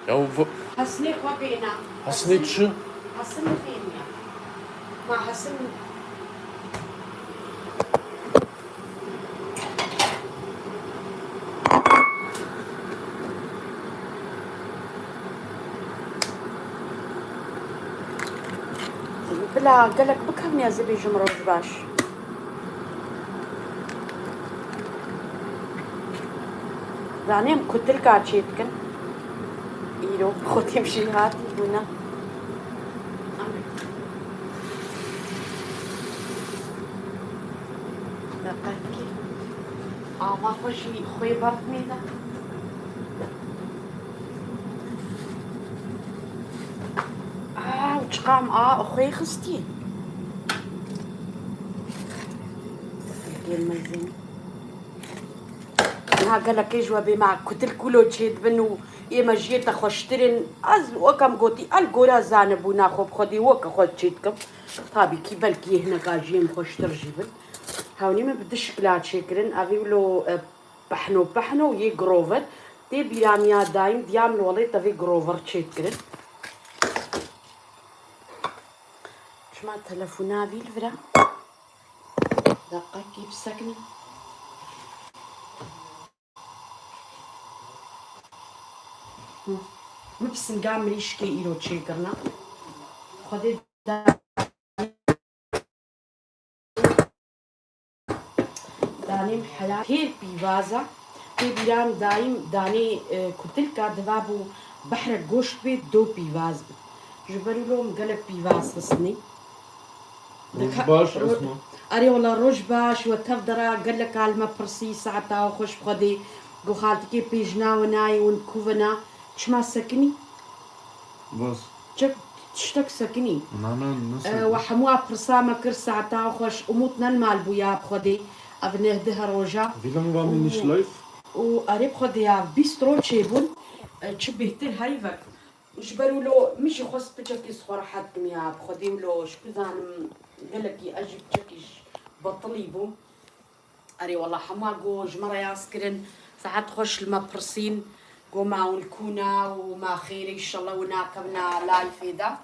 Ja, حسني خوابينا حسنيت شو؟ حسن فيني ما حسن بلا قالك بكم يا زبي جمروج باش زانيم كنت لك عشيتكن إيرو خدي بشي هاتي هنا دقيقة ما خوشي خوي برطني ده وشقام أخوي خستي ديال مزين ها قالك جوابي معك كنت الكلو تشيد بنو إما جيت خوشترين از وكم قوتي الجورا زانب وناخو بخدي وك خد تشيدكم طابي كي بالكي هنا قاجيم خوشتر جبل هاوني ما بدش كلات شكرن أفيلو بحنو يجروفر دي بيراميا دايم ديام الولي تفي جروفر شكرن شما تلفونا في الفرا دقة كيف سكني مبسن قام ريشكي إيرو تشيكرنا خدي دانيم حلال هير بيفازا هي بيرام دايم داني كتلكا دبابو بحر الجوشت بيت دو بيفاز جبروا لهم قلب بيفاز خصني روج باش اسمه أري والله روج باش وتفدرا قال لك على المبرسي ساعتا وخش بخدي قو خالتكي بيجنا وناي ونكوفنا شما سكني بس تشتك سكني نانا نسل وحموا برسامة كر ساعتا وخش أموتنا المال بويا بخدي أبنه ده روجا Wie lange waren wir nicht live? وقريب خدي يا بيسترو تشيبون تشبهتر هايفك جبروا له مش خص بتشكي صخور حد يا بخدي له شو زانم قالك أجيب تشكيش بطليبو أري والله حماقو جمرة ياسكرن ساعات خش المبرسين قو معون الكونا وما خير إن شاء الله وناكبنا لايف دا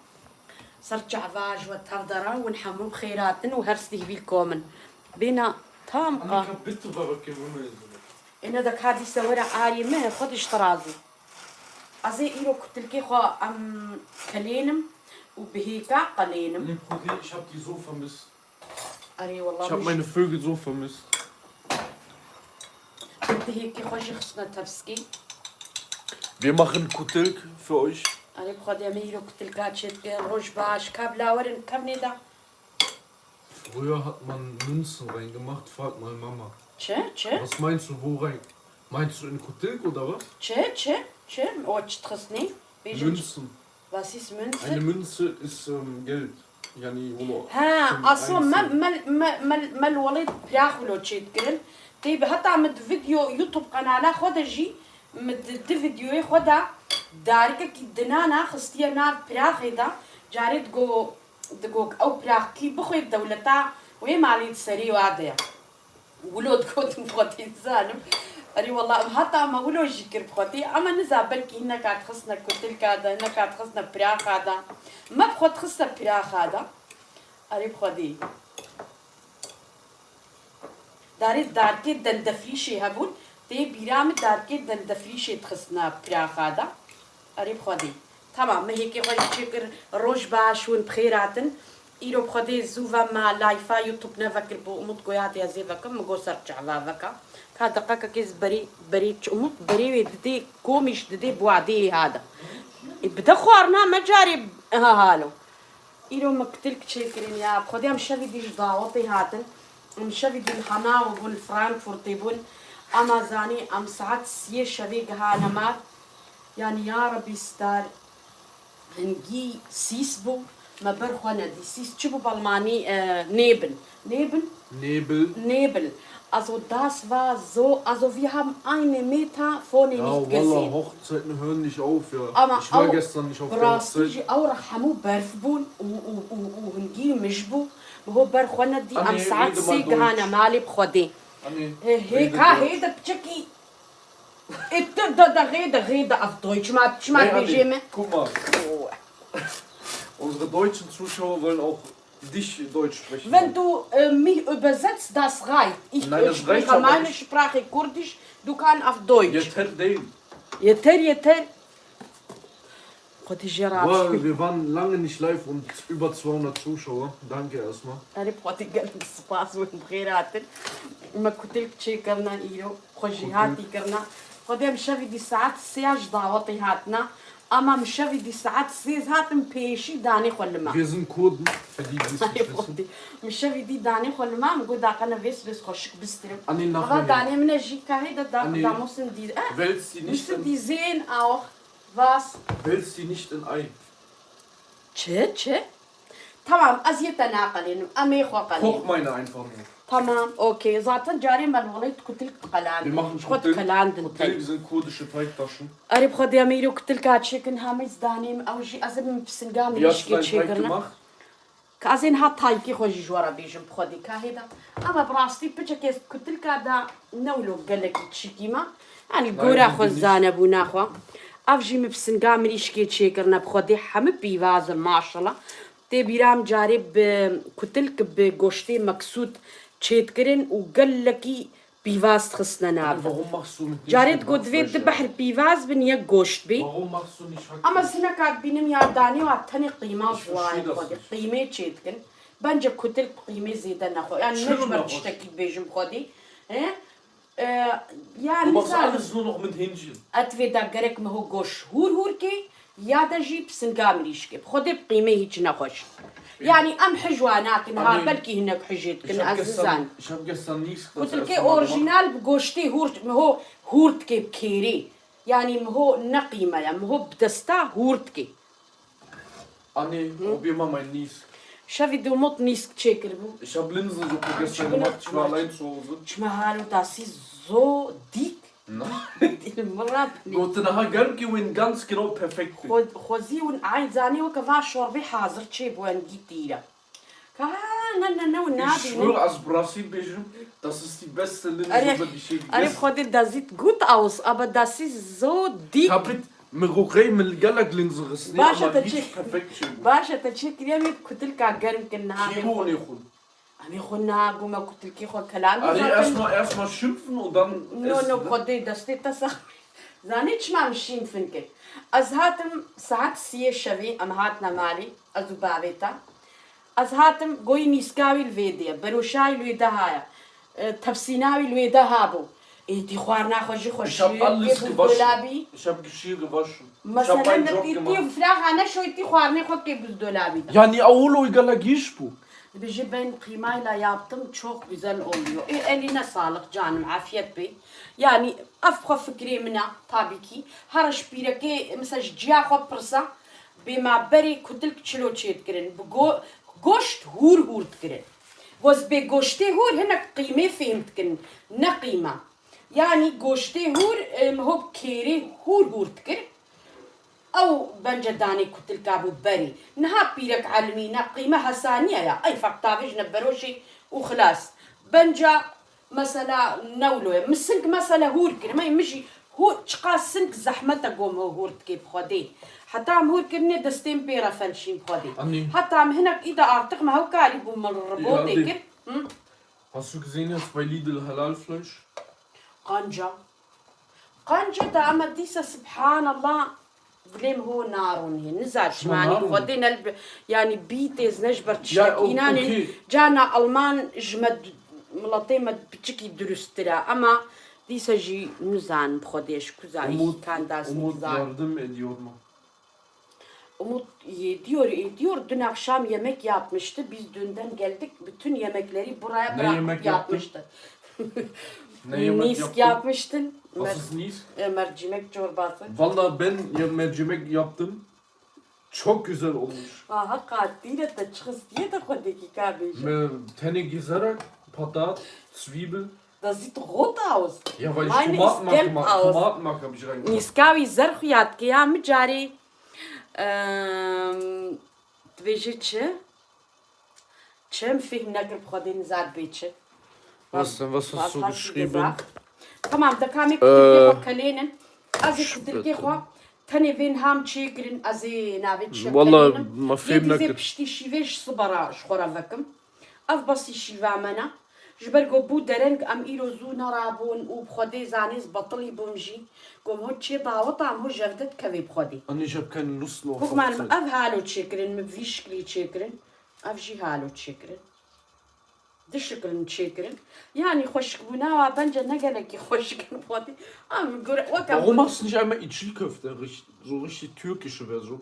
صرت عفاج وتفضرا ونحمو بخيراتن وهرسته بالكومن بينا تامقة bitte بركة وميزة إن دك هذه سورة عالية ما خدش طرازي أزي إيرو كتلكي خو أم كلينم وبهيكا قلينم Ich habe die so vermisst. أري والله Ich habe meine Vögel so vermisst. بهيكي خوش خصنا تفسكي Wir machen Kutilk für euch. أري بخد يميرو كتلكات شت روج باش كابلا ورن كابني دا Früher hat man Münzen reingemacht. Frag mal Mama. تشي Was meinst du, wo rein? Meinst du in Kutilk oder was? تشي وش تخصني Münzen. Was ist Münze؟ Eine Münze ist Geld. يعني والله. ها اصلا ما الوليد بياخلو تشي تقول طيب هتا مد فيديو يوتيوب قناه خدا جي مد فيديو خدا دارك كي دنانا خستينا براخ دا جاري دقوق او براخ كي بخوي دولتا وهي مالي تسري وعديا ولود كنت مخطي زالم أري والله هتا ما ولو جيكر بخوتي أما نزابل كي هنا قاعد خصنا كتلك هذا هنا قاعد خصنا براخ هذا ما بخوت خصنا براخ هذا أري بخودي داري داركي دندفريشي هبون تي بيرام داركي دندفريشي تخصنا براخ هذا أري بخودي تمام ما هيك خوي شكر روج باشون بخيراتن إيرو بخودي زوفا ما لايفا يوتيوب نفكر بو أموت قويات يا زيفك مقو سرجع فافك هذا دقيقة كيس بري أموت بري ويدي كوميش ددي بوعدي هذا بدا خوارنا ما جاري هالو إيرو مقتلك شكرين يا بخودي أم شافي ديش ضاوطي هاتن أم شافي دي الحنا وبون فرانكفورت بون أما زاني أم ساعات سيه شافي هانمات يعني يا ربي ستار هنجي سيسبو ما برخوانا دي سيس تشبو بالماني Nebel. Also das war so, also wir haben 1 Meter vorne nicht gesehen. Wallah, Hochzeiten hören nicht auf, ja. Aber ich war gestern nicht auf der Hochzeit. أو رحمو برفبون وهنجي مشبو وهو برخوانا دي أم ساعات سيجهانا مالي بخودي هيك هيدا بتشكي Rede auf Deutsch. Mal Adi, Regime. guck mal, unsere deutschen Zuschauer wollen auch dich Deutsch sprechen. Wenn du mich übersetzt, das reicht. Ich Nein, das reicht spreche aber meine nicht. Sprache Kurdisch, du kannst auf Deutsch. Yeter değil. Yeter. خدي جراب. Wow, wir waren lange nicht live und über 200 Zuschauer. Danke erstmal. أنا بخاطر قلب السباس والبخيرات ما كنت لك شيء كرنا إيرو خجي هاتي كرنا خدي مشافي دي ساعات سياج ضاوطي هاتنا أما مشافي دي ساعات سيز هاتم بيشي داني خلما Wir sind Kurden, für die die es nicht wissen. مشافي دي داني خلما مقول داقنا فيس بس خشك بسترم Anni aber nachher. داني من الجي كاهي دا Anni, da müssen die wälzt die nicht müssen die in, sehen auch was wälzt die nicht in Ei. تشي تمام أزيتنا قليل أمي خو قليل Koch meine einfach nur. تمام اوكي زاتن جاري مالوليت قلت لك Wir قلان machen خد Kotel. قلان Kotel دنتي sind kurdische Teigtaschen. قريب خد يا ميرو قلت لك هاتشيكن هاميز دانيم او شي ازم بسنقام Wie hast du ليش deinen Teig تشيكرنا gemacht? كازين هات تايكي خوجي جوارا بيجم بخدي كاهيدا اما براستي بيجا كيس قلت لك هذا نولو قال لك تشيكيما يعني قورا Nein, خزانه بوناخوا افجي مبسنقام ليش تشيكرنا بخدي حم بيواز ما شاء الله تي بيرام جارب قلت لك بغوشتي مكسود تشيتكرن وقال لك بيواز خصنا ناب Warum machst du mit جاريت mit قد فيت Hackfleisch? بحر بيواز بن يك غوشت بي Warum machst du nicht اما Hackfleisch? سنة كات بينم يارداني وعتني قيمة Ich صواي verstehe das خدي nicht. قيمة تشيتكن بنجا كتل قيمة زيادة ناخو يعني Schlimm نجبر noch. تشتكي بيجم خدي ايه Du يعني machst مثال alles nur noch mit Hähnchen. اتفي دقرك ما هو غوش هور كي يادا جيب سنقام ليشكي بخدي بقيمة هيك نخش يعني ام حجوانات نهار أمي، بلكي هناك Ich حجيتكن habe عزيزان gestern Nies das قلت لك erste Mal gemacht. اورجينال بغوشتي هورت ما هو هورتكي بكيري يعني ما هو نقيمة يعني ما هو بدستا هورتكي Anni, probier mal mein Nies. شافي دو موت نيسك تشيكر بو Ich habe Linsensuppe gestern gemacht. Ich war allein zu Hause. شمهالو داسي زو ديك Nein. المرات Gott, nachher gönnt gewinn ganz genau perfekt. خوزي ونعين زاني وكفا شربي حاضر تشي بو انجيتيرا كان Ich schwöre, als Brasilien, das ist die beste Linsensuppe, die ich je أنا gegessen habe. بخدي das sieht gut aus aber das ist so dick Kapit, مرقي من الجلق لينزو غسني باشا أما تجي. هيك perfekt schön. باشا تشيك يامي كنت لك قرم كنا Kilo nehmen. أمي خنا قوما كنت لك خو كلام Also erstmal schimpfen und dann نو essen. خدي دستي تسخ زانيتش ما مشين فنك از هاتم ساعات سيه شوي ام هاتنا مالي ازو بابيتا از هاتم قوي نيسكاوي الفيديا بروشاي الويدا هايا تفسيناوي الويدا هابو ايتي خوارنا خوشي Ich خوشي habe alles gewaschen. دولابي Ich habe Geschirr gewaschen. Ich habe مثلا meinen Job نتيتي gemacht. فراغ انا شو ايتي خوارني خو كي بالدولابي Yani avulu igalagiş bu. بيجي بين قيمة لا يابطم تشوك بزن أوليو إيه اللي نصالح جانم عافية بي يعني أفخو فكري منا طابيكي هرش بيركي مثلا جيا خو برسا بما بري كتلك تشلو تشيت كرن بقو غوشت هور تكرن وز بغوشتي هور هنا قيمة فهمت كرن نقيمة يعني غوشتي هور هو بكيري هور تكرن او بنجا داني كنت الكابو بري نها بيرك علمينا قيمة حسانية يا اي فقطافيج نبروشي وخلاص بنجا مثلا نولو مسنك مثلا هوركر ما يمشي هو تشقا سنك زحمة تقوم هورت كيف خدي حتى عم هوركرني دستين بيرا فنشين خدي أني. حتى عم هناك اذا ارتق ما هو كاري بوم الربوط دي. كيف Hast du gesehen jetzt bei Lidl Halalfleisch? قنجة دا اما ديسا سبحان الله بليم هو نارون هي نزال شماني نارون؟ ودينا يعني بيتز نجبر أوكي. تشتكينان جانا المان جمد ملطيمة بتشكي درسترا اما ديسا جي نزان بخديش كوزاي كان داس Umut نزان yardım ediyor mu? Umut diyor dün akşam yemek yapmıştı biz dünden geldik bütün yemekleri buraya Ne bırakıp yemek yaptın? yapmıştı. Ne yemek Nisk yaptın? yapmıştın. Was ist Nies? Mercimek çorbası. Valla ben ya mercimek yaptım. Çok güzel olmuş. Aha katile de çıkız diye de kodeki kabeji. Tenne gesarak, Patat, Zwiebel. Das sieht rot aus. Ja, weil ich Meine ist Tomatenmark gelb gemacht aus. Tomatenmark habe ich reingemacht. Niskavi zarkhiyat ki ya micari dvejice Cem fih nakr bkhadin zad beche. Was hast du geschrieben? تمام دكامي كتلقي خو كلينن أزي كتلقي خو تاني فين هام تشيكرن أزي نابت شكلينن والله ما فهمنا يدي زي كده. بشتي شيفيش صبرا شخورا فكم أف بسي شيفا منا جبرقو بو درنگ أم إيرو زونا رابون وبخدي زانيز بطلي بومجي قوم هو تشي ضاوطة هو جفدت كذي بخدي Ich habe keine Lust mehr auf guck mal Hochzeit. أف هالو تشيكرن مفيشكلي تشيكرن أف جي هالو تشيكرن دشكل تشيكرن يعني خوشك بنا بنجا نقلك خوشك بخدي أم قر Warum وكم machst du nicht einmal Ichi-Köfte? So richtig türkische Version.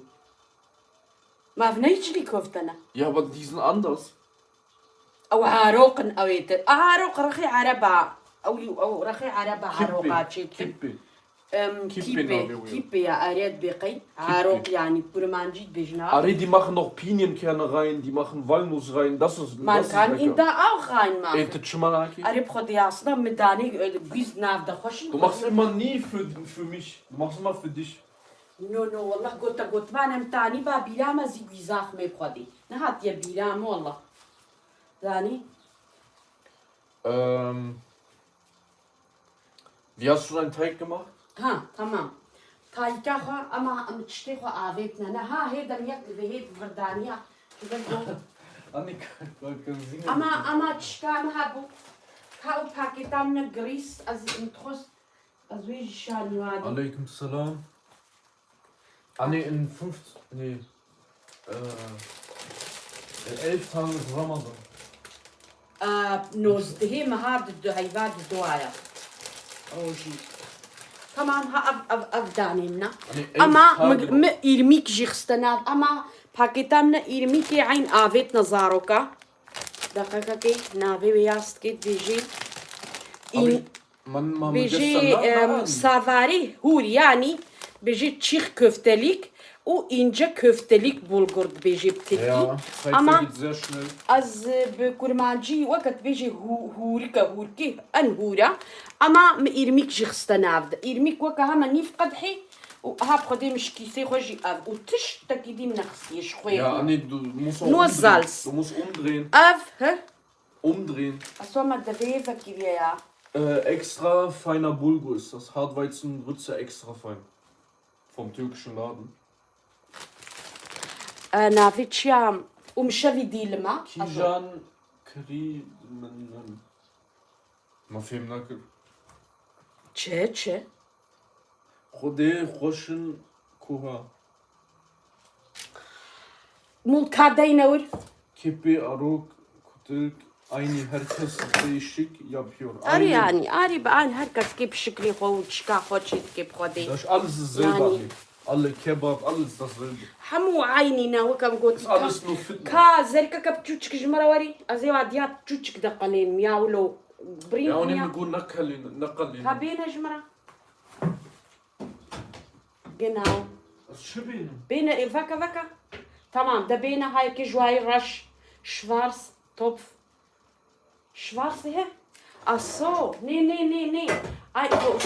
ما فنيش لي كفتنا Ja, aber die sind anders. أو عروق أو يتر عروق رخي عربة أو رخي عربة عروقات شيكرن Kippe. كيبي كيبي يا أريد بقي عروق يعني برمانجيت بجنا Ari, die machen noch Pinienkerne rein, die machen Walnuss rein. Das ist man kann in da auch reinmachen Ey, Tschmalaki. أريد بخدي أصلا مداني جيز ناف ده خوشن Du machst immer nie für mich. Du machst immer für dich. نو والله قلت ما نمتاني با بيرامة زي جيزاخ مي بخدي نهات يا بيرامة والله داني Wie hast du deinen Teig gemacht? ها تمام تايكا خو أما تشتي خو آبيتنا نها هيدا ميك بهيد بردانيا Annika, أما تشكان هابو كاو باكيتامنا غريس از انتخص از ويج شاني وادي Alaikum Salam. Ah ne, in 11 Tagen ist Ramadan. نوز دهي مهاد هيفاد دوايا أوجي تمام ها أف دانينا أما إرميك جيخستناد أما باكيتامنا إرميكي عين آفيت نزاروكا دقيقة كي نافي بياست كي بيجي بيجي سافاري هور يعني بيجي تشيخ كفتليك وإنجا كفتليك بولغورد بيجي بتلكي أما از بكرمانجي وقت بيجي هوركي أنهورا أما ميرميك جيخستنافد إرميك وكا هما نيف قدحي وهاب خدي مش كيسي خوجي أف وتش تكيدي منخسي شخوي Ja, nee, du musst auch Nur umdrehen. Salz. Du musst umdrehen. أف ها Umdrehen. أسوا ما دفيفا كيبيا Extra feiner Bulgur ist das. Hartweizengrütze extra fein. Vom türkischen Laden. أنا في تشام ومشافي دي لما Kijan Kri. ما فهمنا كده. تشي خده خوشن koha. مول كادينور Kippe, Arok, Kutilk. Herkes değişik yapıyor. أري يعني أري بقى هركز كيف شكلي خو تشكا خو تشيت كيف خدي Das ist alles dasselbe. Alle Kebab, alles dasselbe. حمو عينينا وكم قلت Das ist alles nur Fitness. كا زركا كبتشوتشك جمراوري أزي واديات تشوتشك دقلين مياولو برين Ja, und ميا نقول نقلين. كابينا جمرا genau Was schibben? بينا فكا تمام ده بينا هاي كجواي رش شوارز توب Schwarz her? Ach so, nee.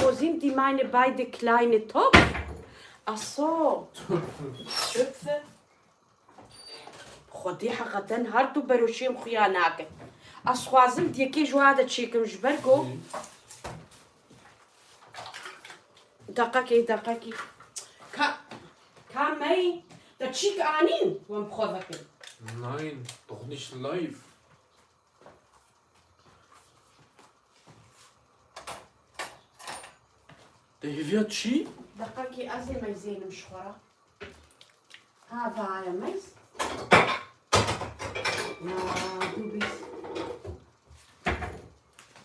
Wo sind die meine beiden kleinen Topf? Ach so. Töpfe. خدي حقا هاردو بروشيم خياناك. أسخوازم ديكي جوادة تشيكم جبركو. دقاكي. كامي. Da tschik anin, wam prodake. Nein, doch nicht live. Der wird Chi? دقاكي أزي ما يزين مشخورة. هذا على ميز.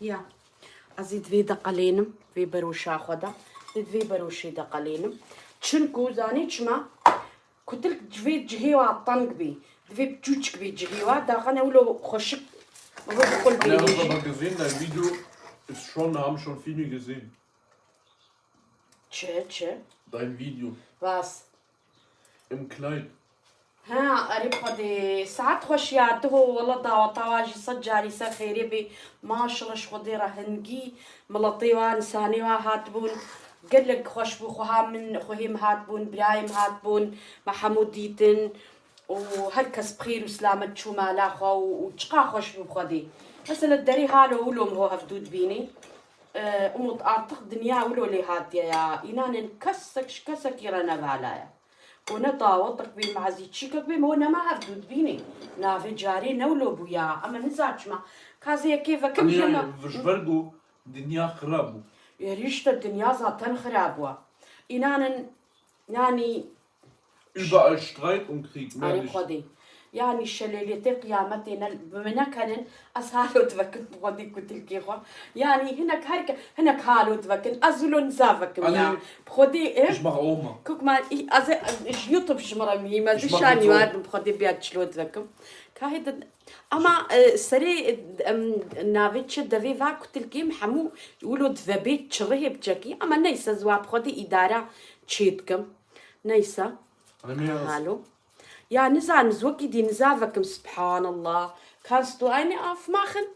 Ja, also dwie دقلينم في بروشة خدا. دwie بروشة دقلينم. تشنكو زاني تشما. كتلك دwie جهيوا عطنك بي. دwie بتوچك بي جهيوا. دا خنا ولو خشك. Ja, hast aber gesehen, dein Video ist schon, da haben schon viele gesehen. Tschö. Dein Video. Was? Im Kleid. ها قريب خدي ساعات خشياته والله طواجي صجاري سخيري بي ما شاء الله شخدي رهنجي ملطيوان سانيوا هاتبون قال لك خوش بو خوها من خوهم هاتبون برايم هاتبون محمود ديتن وهركز بخير وسلامة شو مالا خو وشقا خوش بو خدي مثلا الدري هالو ولوم هو هفدود بيني umut artık dünya ولو هاتيا يا إنان كسك يرانا بعلايا ونا طاوطك بي معزي تشيكك بي هنا ما هفدود بيني نافي جاري نولو بويا أما نزاج ما كازي كيف كم أنا جنا فشبرقو دنيا خرابو. يا ريشت الدنيا زاتن خرابوا إنان يعني Überall Streit und Krieg. Mehr أنا nicht. خدي يعني الشليلتي قيامتنا بمنا كان أسهالو تفكر بغدي كنت الكيخوا يعني هناك هيك هناك هالو تفكر أزلون زافك يا بخدي إيه Ich mache Oma. guck mal ich يوتيوب شمرة مهمة Ich زي mach شاني mit so. واد بخدي بيات شلو تفكر كهيدا أما سري نافيتش دافي فا كنت الكيم حمو يقولوا دفبيت شريه بجاكي أما نيسا زوا بخدي إدارة تشيتكم نيسا أنا mehr. هالو يا نزع نزوكي دي نزافكم سبحان الله كانستو أيني أف ماخن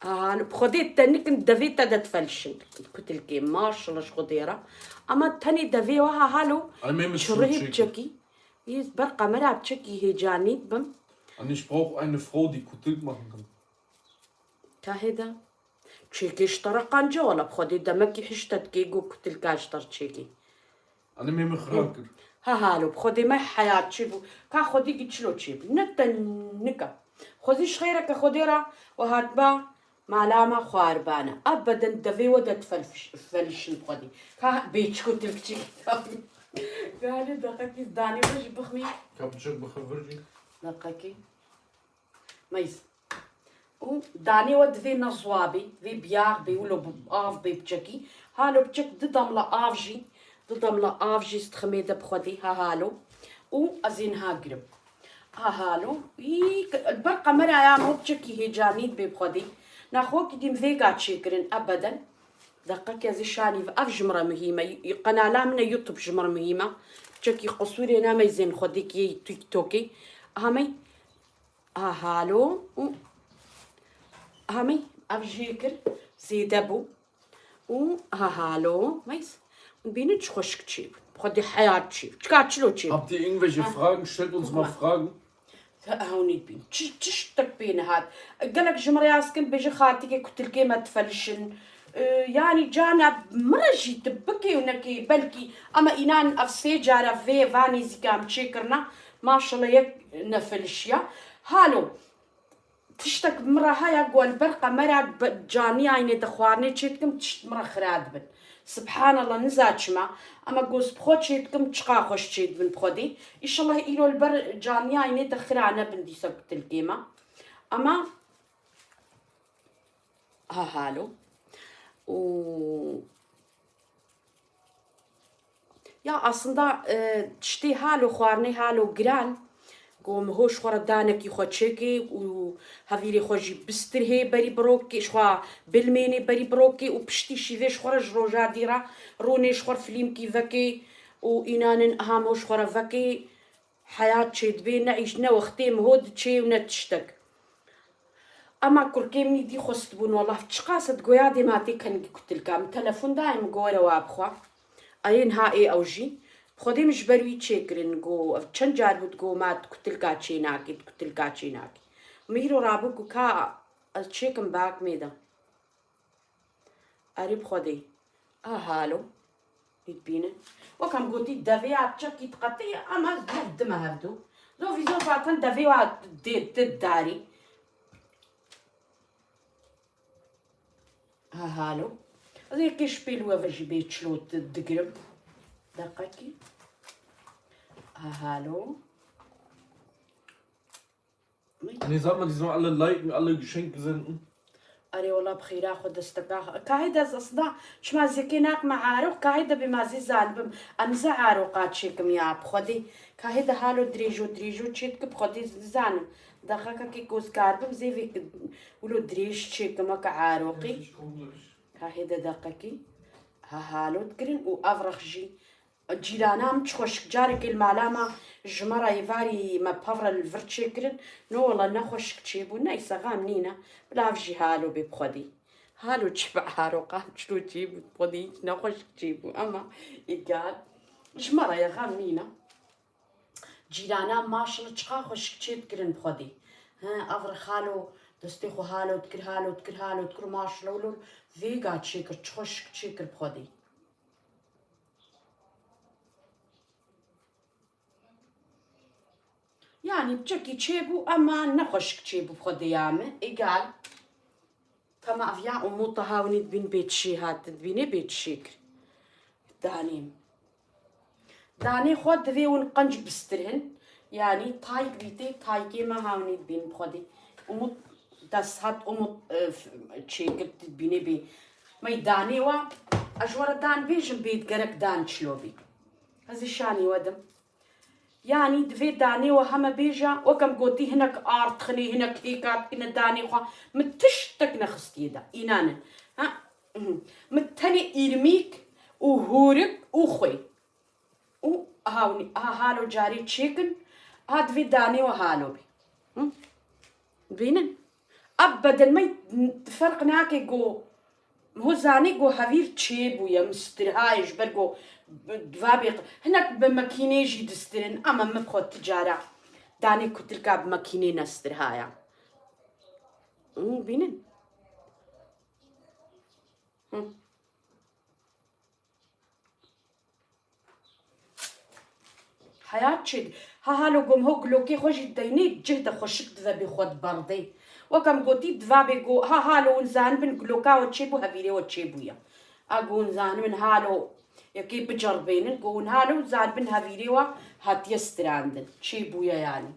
أنا بخديت تانيك دافيتا دا تفلشن كنت الكي ما شاء الله شخديرة أما تاني دافي وها هالو أنا mehr mit شريه Schutz. بجاكي برقة مرا بجاكي هي جاني بم Und ich brauche eine Frau, die Kutik machen kann. كاهدا تشيكي اشترقان جولا بخدي دمكي حشتت كيجو كنت الكاشتر تشيكي أنا mehr mit Chraker. هالو بخدي ما حياة تشيبو كا خدي جتشلو تشيب نكا خديش خيرك خديرة وهاتبا معلامة خواربانة أبدا دفي ودت فلش بخدي كا بيتشكو تلكتي قال دقيقي داني باش بخمي Ich habe schon بخبرني. دقيقي ميز داني ود في نصوابي في بياغ بيقولوا بآف بيبجكي هالو بجك ضدم لآفجي ضدم لآفجي استخميدة بخدي هالو أزين هاقرب هالو البرقة مرة يا مو بجكي هي جانيد بخدي ناخوك ديم فيغا تشيكرن أبدا دقيق يا زي شاني أف جمرة مهمة قناة لا من يوتيوب جمرة مهمة بجكي قصوري أنا ميزين خديك يي تيك توكي هامي هالو هامي أفجيكر زيدبو هالو ميس بينتش خوشك تشيب بخدي حياة تشيب تشكاتشلو تشيب Habt ihr irgendwelche Fragen? Stellt uns mal Fragen. هوني بين تشتك بين هاد قالك جمرياس كنت بيجي خالتك كنت لكي ما تفلشن يعني جانا مرجي تبكي ونكي بلكي اما إنان افسي جارا في فاني زكام تشيكرنا ما شاء الله يك نفلشيا هالو تشتك مرة هاي أقوى البرقة مرة جاني عيني دخوارني تشيتكم تشت مرة خراد بن سبحان الله نزاج ما أما قوس بخود تشيتكم تشقا خوش تشيت بن بخودي إن شاء الله إلو البر جاني عيني دخرانا بن دي سبت القيمة أما هالو يا أصلا تشتي هالو خوارني هالو جران قوم هوش خورا دانك يخو تشيكي و هذيلي خوجي بستر هي بري بروكي شخوا بالميني بري بروكي وبشتي شيفيش خورا جروجا ديرا روني شخور فيلم كي فكي وإنان هاموش خورا فكي حياة تشيد بين نعيشنا وختيم هود تشي ونتشتك أما كل كيمني دي خستبون والله تشقاسة قويادي ماتي كان قلت لكم تلفون دايم قويرة وابخوا أين هاي أوجي خودی مش بروی چکرین گو چند جار بود گو مات کتل کاچی ناکی میرو رابو کو کا از چکم باک میدا اريب خودی هالو يتبينه وكم قلتي دافي عبتشك يتقطي اما زوف دم هبدو زوفي زوف عطن دافي وعد داري هالو زي كيش بيلوا فاجي بيتشلو تدقرب دقيقي هالو Nee, sag mal, die sollen alle liken, alle Geschenke senden. أري والله بخير أخذ استقاها كهيدا أصلا شما زكيناك معاروق كهيدا بما زيزان بم أمزع عروقات شيكم يا بخدي كهيدا هالو دريجو تشيتك بخدي زان دخاكا كي كوز كاربم زي فيك ولو دريج شيكم كعاروقي كهيدا دقيقي هالو تكرين وأفرخ جي جيرانام تخوش جارك المعلامة جمرة يفاري ما بفر الفرتشيكرن نو والله نخوش تشيبو نايسا غامنينا بلا في هالو ببخدي هالو تشبع هاروقات شلو تجيبو بخدي نخوش تجيبو أما يقال جمرة يا غامنينا جيرانام ما شاء الله تشخا خوش تشيكرن بخدي ها أفر خالو دستي خو هالو تكر ماش لولو فيغا تشيكر تشخشك تشيكر بخدي يعني بجكي تشيبو اما نخشك تشيبو بخدي يامه ايقال فما افيا اموطة هاوني تبين بيت شي هات تبيني بيت شيكر داني خود ذي ونقنج بسترهن يعني تايك بيتي تايكي ما هاوني تبين بخدي اموط داس هات اموط تشيكر تبيني بي ما يداني وا اجور دان بيجم بيت قرق دان شلوبي هذي شاني ودم يعني دفي داني وهم بيجا وكم قوتي هناك ارت خلي هناك هيكات كنا داني وخا متشتك نخستي دا إنانا ها متني إرميك وهورك وخوي وهاوني هالو جاري تشيكن هاد في داني وهالو بي بينن أبدا ما يتفرق ناكي جو هو زاني جو هافير تشيبو يا مسترهايش برجو دفابق هناك بماكينة جي دسترن أما مبخوت تجارة داني كتلقى بماكينة نسترهايا بينن حياة شد هالو قوم هو قلوكي خوش الديني جهد خوشك دفابي خود بردي وكم قوتي دفابي قو هالو نزان بن قلوكا وتشيبو هافيري وتشيبويا أقول زان من هالو يكي بجربين قون هالو زان بن هافيريوا هات يستراندن تشيبويا يعني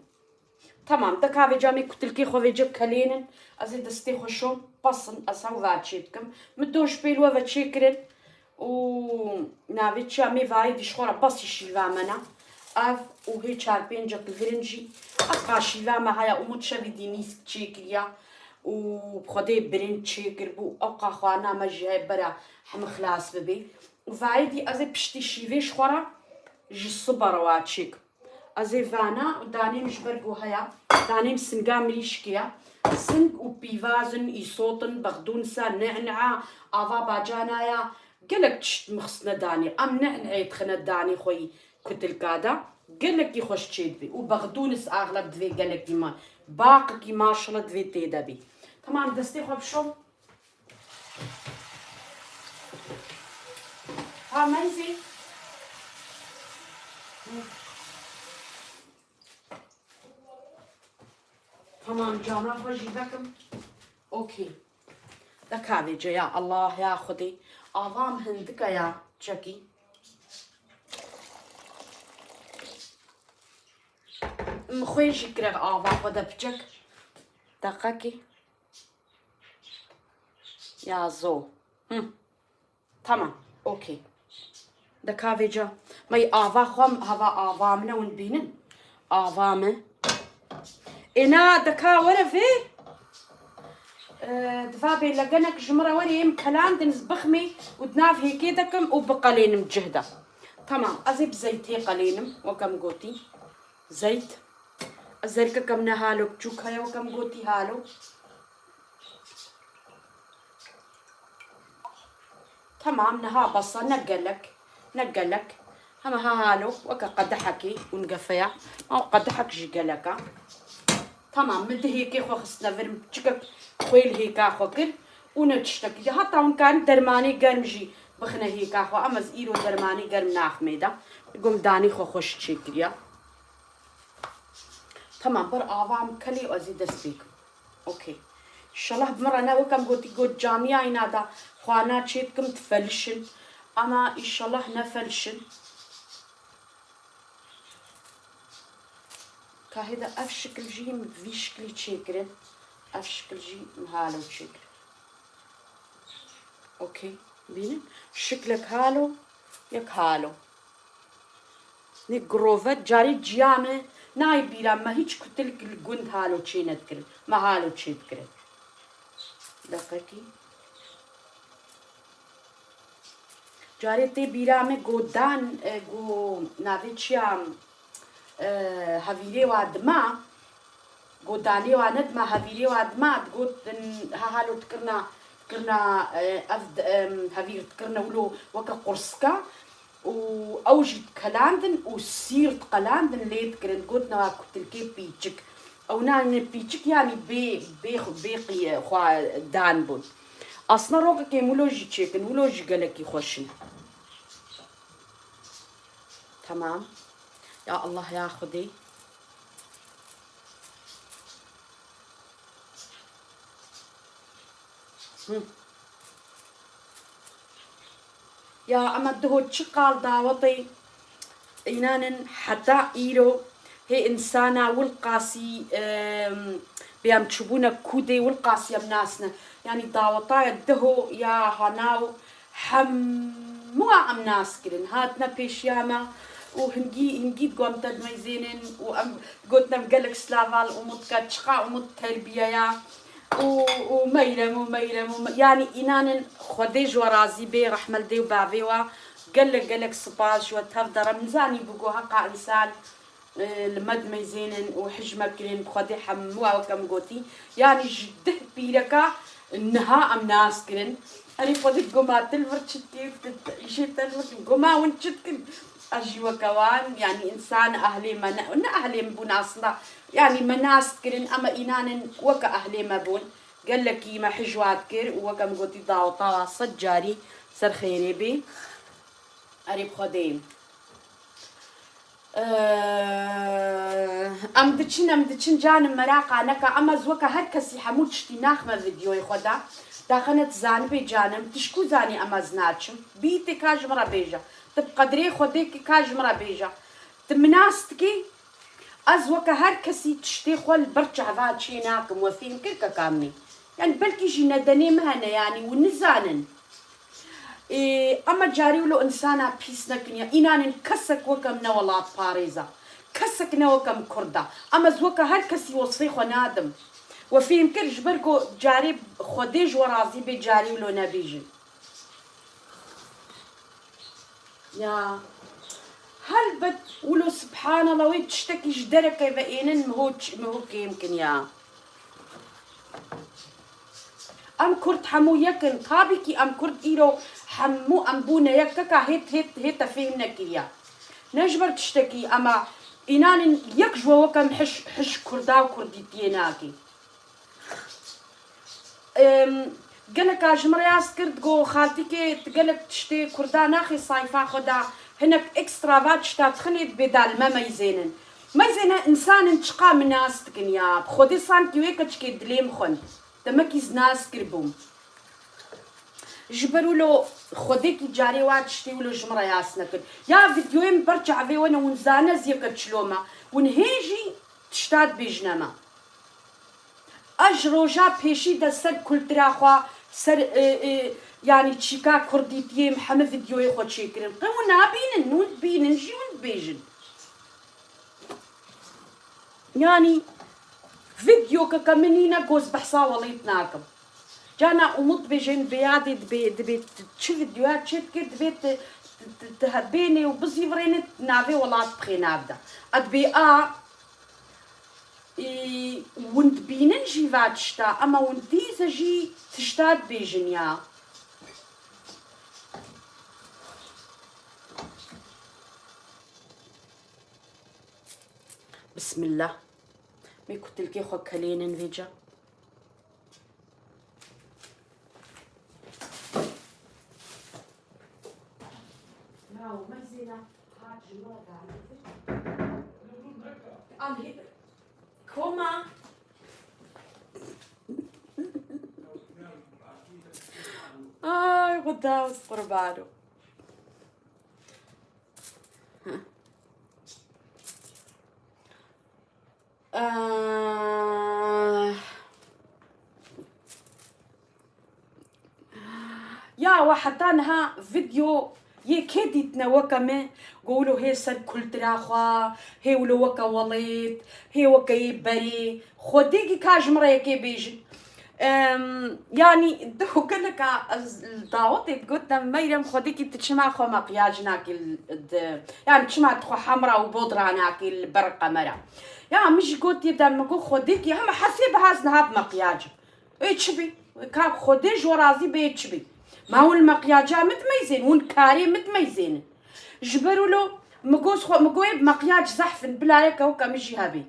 تمام دك هافي جامي كتلكي خوفي جب كلينن أزيد دستي خوشون بصن أساو فاتشيتكم مدوش بيلوا فاتشيكرن و نافي تشامي فاي دي شخورا بس يشيفامنا اف وهي تشاربين جاك الفرنجي اقا شيفاما هيا اموت شافي دينيس تشيكريا وبخدي برين تشيكر بو اقا خوانا مجهي برا حم خلاص ببي وفايدي ازي بشتي شيفي شخورا جي الصبر واتشيك ازي فانا وداني مجبرقو هيا داني مسنقا مريشكيا سنق وبيفازن يصوتن بغدونسا نعنعا افا باجانايا قالك تشت مخصنا داني ام نعنعي تخنا داني خوي كتل كادا قالك يخش تشيد بي وبغدونس اغلب دفي قالك كيما باقي كيما شلط دفي تيدا بي تمام دستي خوب شو ها ميزي تمام جانا خوش جيبكم اوكي دكاوي يا الله يا خدي اظام هندكا يا تشكي مخويش يكره آوا خدا بجك دقاكي يا زو تمام اوكي دكافي جا ماي آوا خوام هوا آوا منا ونبينن آوا من إنا دكا ورا في دفابي لقنك جمرة وريم كلام دنز بخمي ودناف هيكي دكم وبقلين مجهدة تمام أزيب زيتي قلينم وكم قوتي زيت أزرك كم نهالو بجوك هيا وكم قوتي هالو تمام نها بصل نقلك هما هالو وكا قدحكي ونقفيا أو قدحك جيقلكا تمام مد هيكي خو خصنا فرم تشكك خويل هيكا خوكل ونتشتكي حتى وان كان درماني قرمجي بخنا هيكا خو أما زئيرو درماني قرم ناخميدا يقوم داني خو خوش تشيكريا تمام بر آوام كلي وأزيد أسبيك أوكي إن شاء الله بمرة أنا وكم قلت جامعة ينادا خوانا تشيتكم تفلشن أما إن شاء الله نفلشن كهذا أفشكل جي مفيشكلي تشيكرن أفشكل جي مهالو تشيكر أوكي بينن شكلك هالو يك هالو نقروفت جاري جيامه ناي بيرا ما هيج كتلك الجند هالو تشينت كرن ما هالو تشيت كرن دقيقي جاري تي بيرا में गोदान गो नाविचिया هافيري وادما गोदानी वानत ما هافيري وادما تقول هالو تكرنا أفد هافير تكرنا ولو وكا قرصكا وأوجد كلاندن وسيرت قلاندن ليت كرن قلت نوا كتلكي بيتشك او نان بيتشك يعني بي خوا دان بون اصلا روكا كي مولوجي تشيكن ولوجي قالك يخشن. تمام يا الله يا خدي. يا أما دهو تشقال داوطي إنان حتى إيرو هي إنسانة والقاسي بيام تشوبونا كودي والقاسي ناسنا يعني داوطايا دهو يا هناو مو أم ناس كرن هاتنا بيشياما وهنجي تقوم تد ميزينن وأم قلتنا مقلك سلافال ومتكا تشقا ومت تربية يا وميلم يعني إنان خديج ورازي بي رحمل ديو بافيوا قالك سباش وتفضل رمزاني بقو هقا إنسان المد ميزينن وحجمة كلين بخدي حموا وكم قوتي يعني جده بيركا إنها أم ناس كلين أنا خدي قما تلفرت كيف يشي تلفرت قما ونشتكن أجي وكوان يعني إنسان أهلي من أهلي مبون أصلا يعني مناس كرن أما إنان وكا أهلي مبون قال لك ما حجوات كر وكم قلت ضاوطا صجاري سر خيري بي أريب خديم أم دتشن جان مراقع نكا أما زوكا هركسي حمود شتيناخ ما فيديو يخدا داخنت زان بي جانم تشكو زاني أما زناتشم بيتي كاج مرا بيجا تبقدري خديك كاج مرا بيجا تمناستكي أزوكا هركسي تشتي خول برجع فاد شي ناكم وفين كركا كامني يعني بلكي جي ندني مهنا يعني ونزانن أما جاري ولو إنسانا بيسنا كنيا إنان كسك وكم نولات باريزا كسك وكم كردا أما زوكا هركسي وصيخ ونادم وفين كر جبركو جاري خديج ورازي بجاري ولو نبيجي يا هل بد ولو سبحان الله ويتشتكي جدرك كيف إنن مهو يمكن يا أم كرد حمو يكن طابكي أم كرد إيرو حمو أم بونا يككا هيت فهمنا كيا نجبر تشتكي أما إنان يكجوا وكم حش كردا وكرديتيناكي قالك جمرياس كرد جو خالتي تقلك تشتي كردا ناخي صايفة خدا هناك اكسترافات شتات خنيت بدال ما ميزينن إنسان تشقى من ناس تكنيا بخودي سانتي ويكا تشكي دليم خن تمكيز ناس كربوم جبروا له خديكي جاري واد تشتي ولو جمرياس نكن يا فيديوين برجع في وانا ونزانا زيكا تشلوما ونهيجي تشتات بيجنما أجروجا بيشي دا سر كل تراخوا سر يعني تشيكا كرديتي محمد فيديو يخد شيكرين قونا بينن نود بينن جي ونود بيجن يعني فيديو كمنينا جوز بحصا وليتناكم جانا ومط بيجن بيادي دبيت تشوف فيديوهات شتكي دبيت تهبيني وبزي فرينت نافي ولا تبخي نافدا أدبي وند بينن جي فات شتا أما وند ديزا جي تشتاد بيجن يا بسم الله مي كنت لكي خو كلين فيجا لا ما زينا حاج ما كوما غداوس قربانو يا وحطانها فيديو يكيدي تنوكمه قولوا هي سر كل تراخوا هي ولو وكا وليت هي وكا يبري خديكي كاجمرا يكي بيجي يعني دهو قالك الضاوطي قلت ميرم خديكي تشمع خو مقياج ناكي يعني تشمع تخو حمراء وبودرة ناكي البرقة مرة يا مش قلت يبدا مقول خديكي هم حسيب هازنها بمقياج ايتشبي كاب خديج ورازي بيتشبي ما هو المقياجة متميزين والكاري متميزين جبروا له مقوي بمقياج زحفن بلا لك وكا مجي هابي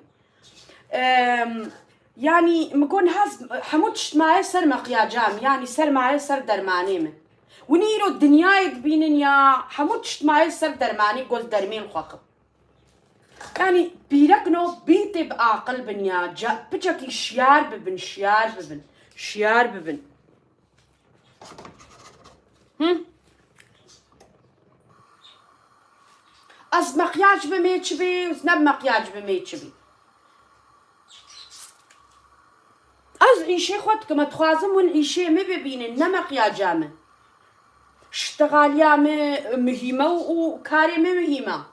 يعني مكون هاز حموتش معي سر مقياجام يعني سر معي سر درماني من ونيرو الدنيا يدبينن يا حموتش معي سر درماني قول درمين خاقب يعني بيركنو بيتي بعقل بنيا جا بجاكي شيار ببن شيار ببن شيار ببن از مقیاج بمیچ بی از نب مقیاج بمیچ بی از عیشه خود که متخوازم ون عیشه می ببینن نه مقیاجامه اشتغالیامه مهمه و کارمه مهمه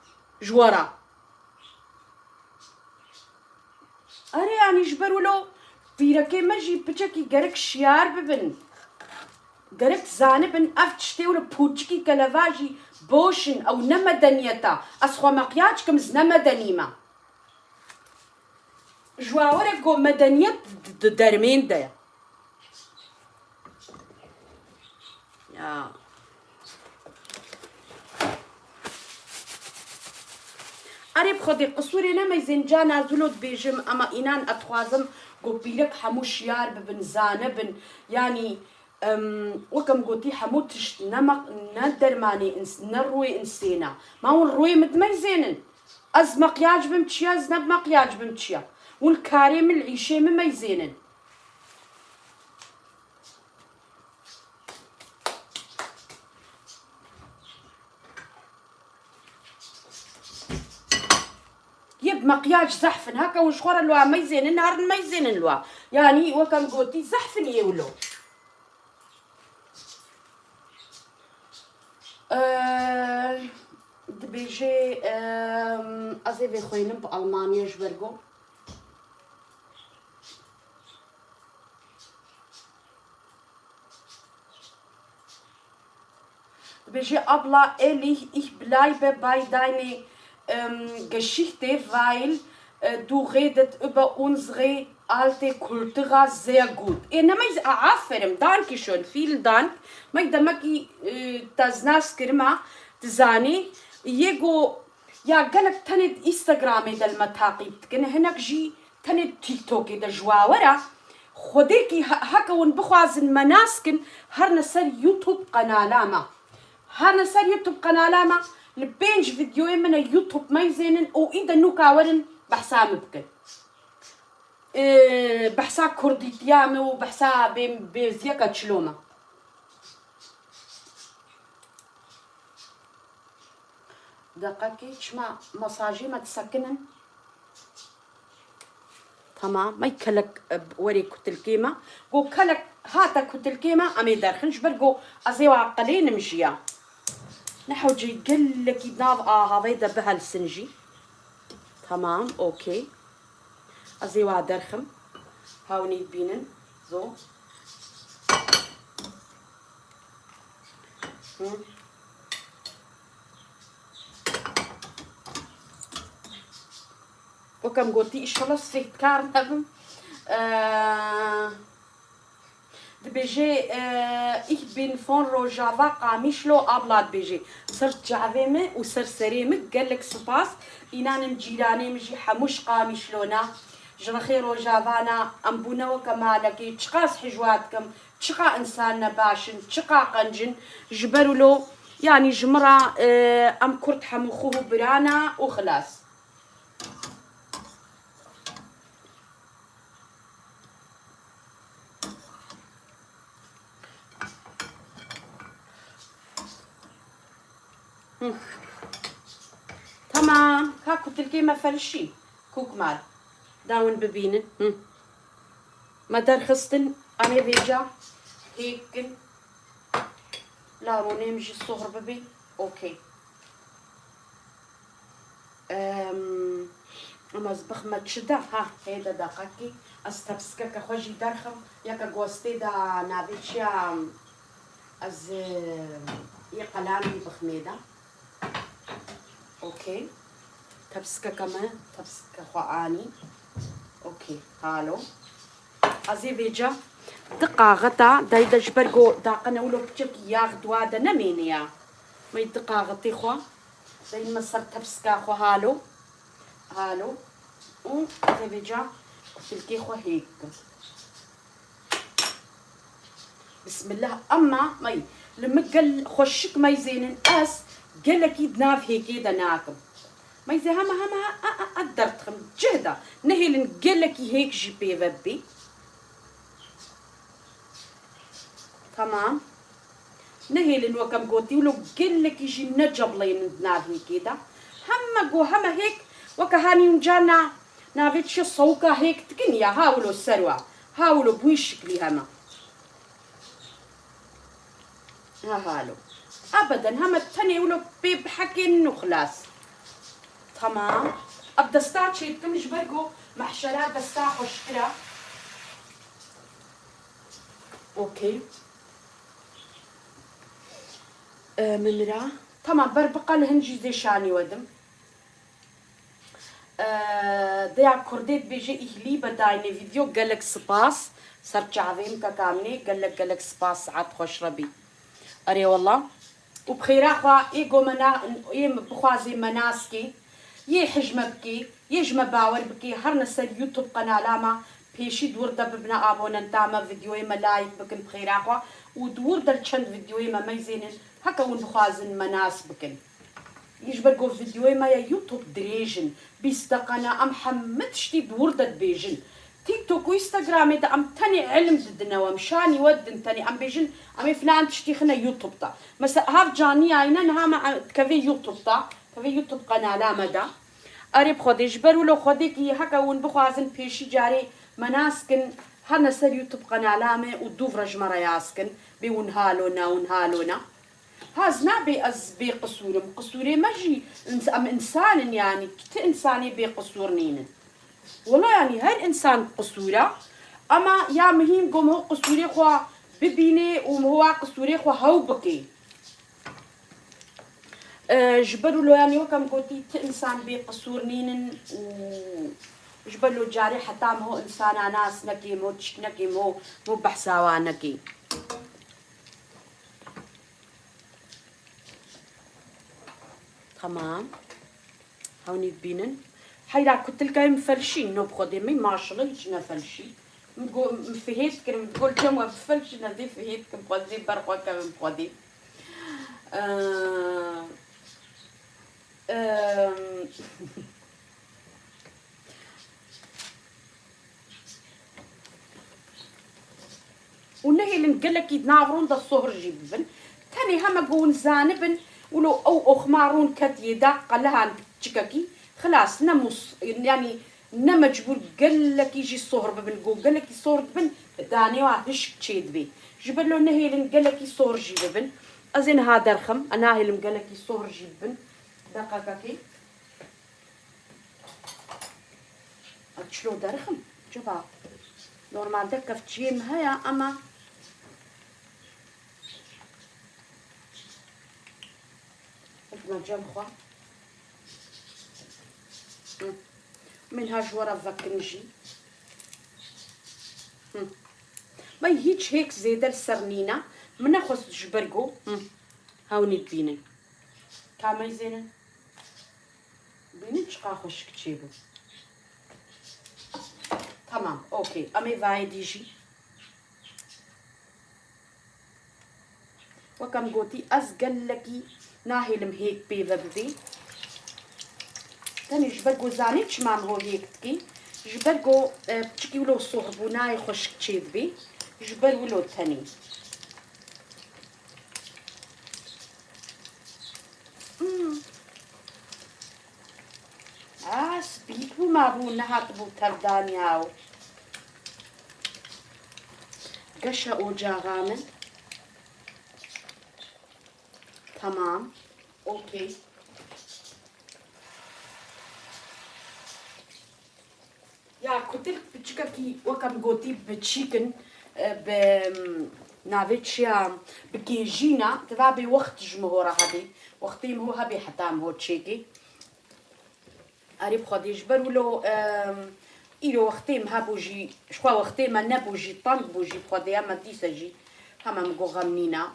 جوارا اره يعني جبرولو بيركي مجي بچكي گرك شيار ببن گرك زانبن افتشتي ولا بوچكي كلافاجي بوشن او نمدنيتا اسخو مقياج كم زنمدنيما جواورك جو مدنيت درمين ده يا قريب خدي قصوري نما زنجان ازولود بيجم اما انان اتخوازم قو بيرك حموش يار ببن زانبن يعني وكم قوتي حموتش نمق ندر ماني نروي انسينا ما هو الروي متميزين از مقياج بمتشيا زنب مقياج بمتشيا والكاري من العيشة مميزين يب مقياج زحفن هكا وشخور الوا ميزين النهار ميزين الوا يعني وكم قوتي زحفن يولو دبيجي ازي بخوينم بألمانيا جبرقو دبيجي أبلا ich bleibe bei deiner Geschichte, weil du redet über unsere alte Kultur sehr gut. إنما أعافرم danke schön vielen Dank ما يدمكي تزناس كرما تزاني يجو يا قالك تند إنستغرام إذا المتاقي كن هناك جي تند تيك توك إذا جواورا خديكي هكا ونبخوازن مناسكن هرنا سر يوتيوب قنالاما هرنا سر يوتيوب قنالاما لبينج فيديو من اليوتيوب ما يزينن او إذا نوكاورن بحسا مبكن بحسا كردي ديامي وبحسا بزيكا تشلوما دقاكي شما مساجي ما تسكنن تمام ما يكلك وري كتل كيمة قو كلك هاتا كتل كيمة امي دارخنش برقو ازيو عقلين مجيا نحو جي قلك يناض هذا بها السنجي تمام اوكي ازيو درخم هاوني بينن زو وكم قلتي إيش خلاص فيه كارن هذم دبيجي ich bin von Rojava قاميشلو أبلاد بيجي صرت جعفيمة وصر سريمة قال لك سباس إنان مجيراني مجي حموش قاميشلونا جرخي روجافانا أمبونا وكمالكي تشقاس حجواتكم تشقا إنسان باشن تشقا قنجن جبرولو يعني جمرة أم كرت حموخوه برانا وخلاص تمام هاكو تلقي ما فرشي كوك مال داون ببينن ما درخستن أنا بيجا هيك لا روني مجي الصغر ببي أوكي أما زبخ ما تشدا ها هيدا دقاكي أستبسكا كخوجي درخم ياكا قوستي دا نابيتشيا از يقلامي بخميدا اوكي تبسكا كمان تبسكا خواني اوكي هالو ازي بيجا دقا غطا دايدا جبرقو داقنا ولو بتشك ياخدوا هذا نمينيا ما يدقا غطي خوا زي ما صار تبسكا خو هالو هالو ازي بيجا تلقي خو هيك بسم الله. اما مي لما قال خشك مي زين اس قال لك يدناف هيك يدا ناكم مي زي هما قدرتكم جهدا نهي قال لك هيك جيبي ببي تمام. نهي وكم قوتي ولو قال لك يجي نجبلين ندناف هيك يدا هما قو هما هيك وكهاني نجانا نافيتش الصوكة هيك تكنيا هاولو السروة هاولو بويشك لي هما هالو ابدا هم التاني ولو بيب حكين وخلاص تمام. ابدا ستاتشي كمش برقو محشرات دستاح وشكرا اوكي ممرا تمام بربقى الهنجي زي شاني ودم ديع كرديت بيجي إهلي بدايني فيديو قالك سباس سرچ عظيم كامني قالك سباس عاد خوش ربي أري والله وبخير أخوا إيجو منا بخوازي مناسكي يحجم بكي يجمع باور بكي هرنا سر يوتيوب قناة لاما بيشي دور دا ببنا أبونا نتاما فيديوي ما لايك بكن بخير أخوا ودور دا چند فيديوي ما ميزينن هكا ونخوازن مناس بكن يجبرقو فيديوي ما يوتيوب دريجن بيستقنا أم حمد شتي بوردة بيجن تيك توك وإنستغرام دا أم تاني علم ددنا ومشاني ودن تاني أم بيجن أم فلان تشتي خنا يوتيوب تا مثلا هاف جاني عينن هاما كفي يوتيوب تا كفي يوتيوب قناة لا مدى أريب خودي جبرو لو خوديك هكا ون بخوازن بيشي جاري مناسكن هرنا سر يوتيوب قناة لامي ودوف رجمرا ياسكن بيون هالونا هازنا بي قصوري ماجي أم إنسان يعني كت إنساني بي قصورنين والله يعني هاي إنسان قصورة أما يا مهم قوم هو قصوري خوا ببيني وهو قصوري خوا هاو بكي جبروا له يعني وكم قلتي إنسان بي قصورنين جبروا جاري حتى ما هو إنسان ناس نكي مو تشنكي مو بحساوا نكي تمام هوني بينن حيلا كنت لكاي مفلشين نو بخدي مي ما شغلش نفلشي مفهيت كرم تقول كم بفلش ندي فهيت كم بخدي برقوا كم بخدي ونهي اللي نقلك يتناظرون دا الصهر جيبن تاني هما قون زانبن ولو او اخمارون كتيدا قالها تشكاكي خلاص نمص يعني نمجبول قالك يجي الصهر ببن قالك الصهر ببن داني واهش تشيد بي جبل له نهي اللي قالك الصهر جيبن ازين هذا رخم انا هي اللي قالك الصهر جيبن دقاقاكي شلو ده رخم شوفها نورمال دكه في تشيم هيا اما ما جنخوا منها جورا فاكنجي ما يهيج هيك زيادة السرنينة مناخذ جبرقو هاوني بيني كامل زينة بيني تشقا خوش كتشيبو تمام اوكي امي فايد يجي وكم قوتي ازقل لكي ناهلم هيك بيفا ببي تاني جبرقو زانيتش مام هو هيك تكي جبرقو بتشكي ولو صهبو ناي خوش كتشيد بي جبر ولو تاني سبيك وما بو نهات بو ترداني هاو قشا اوجا غامن تمام اوكي يا كتلك بتشكاكي وكم قوتي بتشيكن ب نافيتشيا بكيجينا تبع بوقت جمهورة هذه وقتي هو هبي حتى هو تشيكي قريب خدي جبر ولو إلو وقتي ما بوجي شخوا وقتي ما نبوجي طنق بوجي خدي ما تيسجي هما مقو غمنينا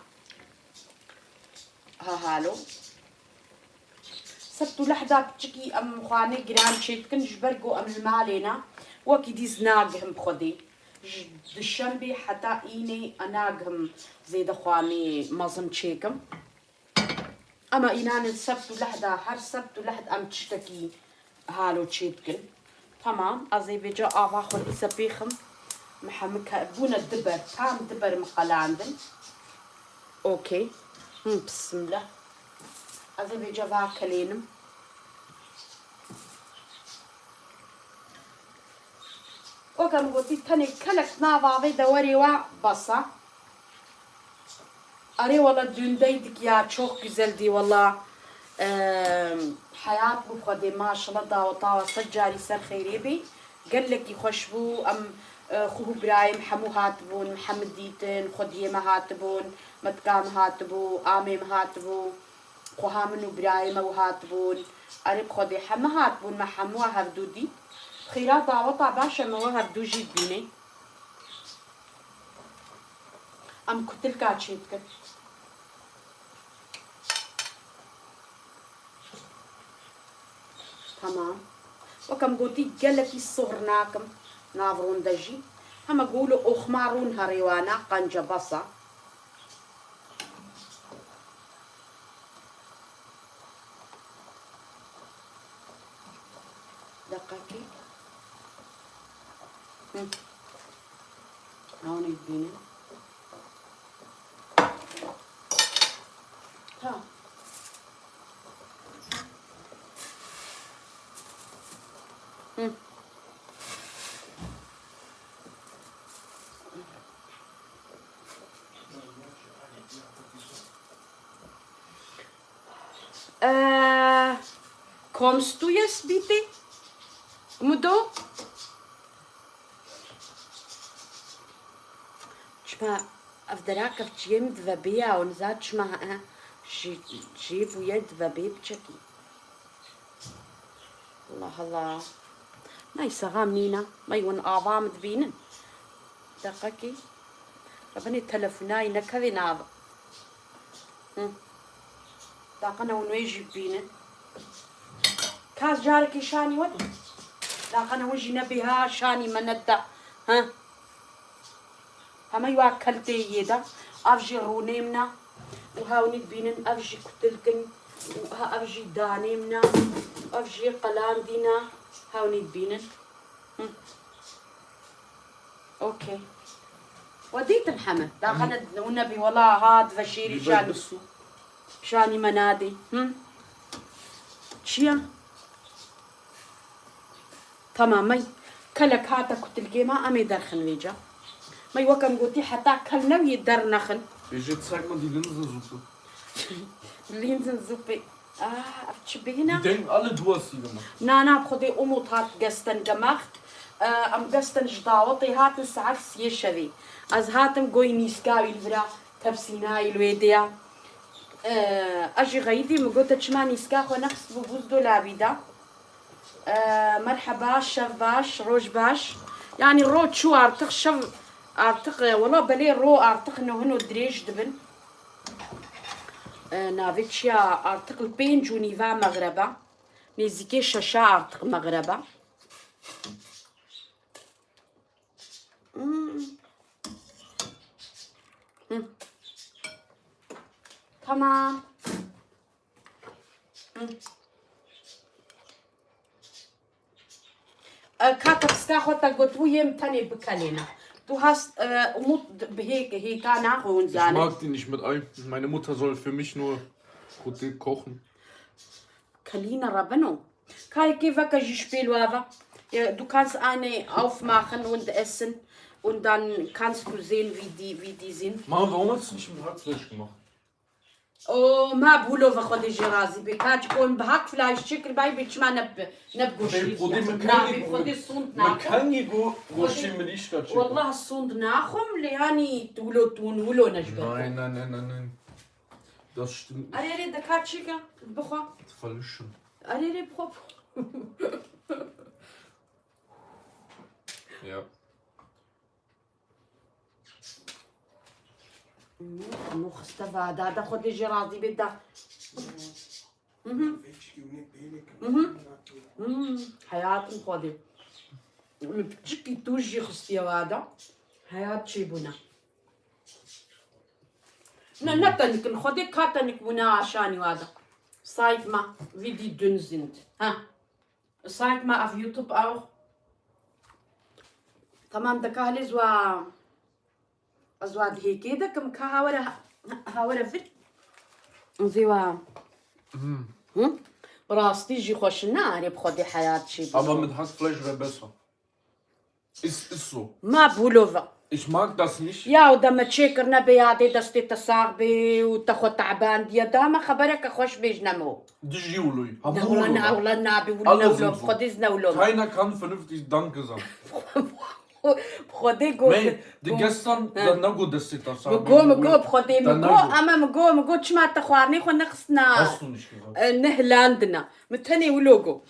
هالو سبتو لحظة بتشكي أم خواني جران شيتكن جبرقو أم المالينا وكي ديز ناقهم بخدي الشنبي حتى إني أناقهم زي دخوامي مازن تشيكم أما إنان السبت لحدا هر سبت لحد أم تشتكي هالو تشيتكن تمام أزي بيجا آفاخد إسابيخم محمد بونا الدبر تام دبر مقالة عندن أوكي بسم الله أزي بيجا فاكلينم وكم قلتي تاني كلك نافافي دوري بصا أري والله دون ديدك يا çok güzeldi والله حياة بخدي ما شاء الله داوطا سجاري سر خيري بي قال لك يخشبو أم خوه برايم حمو هاتبون محمد ديتن خديمة هاتبون متقام هاتبو آميم هاتبو خوهامنو برايم وهاتبون أري بخدي حما هاتبون ما حموها هفدودي خيرا داوطا باشا ما هفدو جيد بيني أم كتل كاتشيتك تمام وكم قلتي قالك الصغرناكم ناظرون دجي هم قولوا أخمارون هريوانا قنجة بصا دقاكي هون يبيني ها Kommst du jetzt bitte? Mudo? شما أفدراك أفتشيم دفبيا ونزاد شما جيب ويد دفبي بشكي الله الله ما يسغام نينا ما يون آضام دبينن دقاكي ربني تلفناي نكذي ناض داقنا ونويجي بينن كاس جارك شاني ود داقنا وجي نبيها شاني مندع ها هما يواكلتي يدا أفجي رونيمنا وهاوني بينن أفجي كتلكن وها أفجي دانيمنا أفجي قلام دينا هاوني بينن أوكي وديت محمد داقنا والنبي والله هاد فشيري شاني منادي شيا تمام مي كلك هاتا كتلكي ما أمي درخن ويجا ما يوكم قلتي حتى كلنا ويدر نخل. Bitte zeig mal die Linsensuppe. Linsensuppe. Abtschbina. Die denken alle, du hast sie gemacht. Nein, خدي أموت هات gestern gemacht. Am gestern جداوطي هات الساعة سيشري. از هاتم قوي نيسكاوي الفرا تبسيناي الويديا. أجي غيدي مقولت شما نيسكا خو نخس ببوز دولابي دا. مرحبا شف باش روج باش. يعني الرو شو أرتق شف أرتق والله بلي رو أرتق إنه هنو دريج دبن نافيتشيا أرتق البين جونيفا مغربة نيزيكي شاشا أرتق مغربة تمام كاتب ستاخوتا قلت ويم تاني بكالينا Du hast ich mag die nicht mit Ei. Meine Mutter soll für mich nur Kroket kochen. Kalina Rabano. Du kannst eine aufmachen und essen und dann kannst du sehen, wie die sind. Mama, warum hast du nicht mit Hackfleisch gemacht? Oh, ما بقولوا فخذ الجرازي بكاج كون بهاكفلاش شكل باي بيتشما نبقو شيء خذي الصوند ناخم. كان يجو وشي مليش كاتشي. والله الصوند ناخم لياني تولو نجبر. Nein. Das stimmt. أريري دكاتشيكا بخوا. Verlischen. أريري بخوب. Ja. مو خستفاد هذا خذي جرازي بدا حياتهم خذي بتجيكي توجي خصية هذا هيا تشيبونا نتنك نخدك هاتنك بنا عشاني هذا صايف ما فيدي دون زند ها صايف ما auf يوتيوب auch تمام دكالي زوا أزواد هيك كده كم كهاورة فيت زوا براستي جي خوش ناري بخدي حياتي Aber mit Hackfleisch wäre besser. Ist so. ما بولوفا Ich mag das nicht. يا ودما تشكر نبي عادي دستي تصاغبي وتاخد تعبان دي داما خبرك خوش بيجنمو Die Giului. نولا ولا نابي ولا Alle نولو sind so. بخدي زنولو Keiner kann vernünftig Danke sagen. بخدي قول Nee, die gestern, dann na gut, das ist das. مقو بخدي Dann مقو na gut. اما مقو تشما تخوارني خو نخصنا Hast du nicht gesagt. نهلاندنا متني ولوجو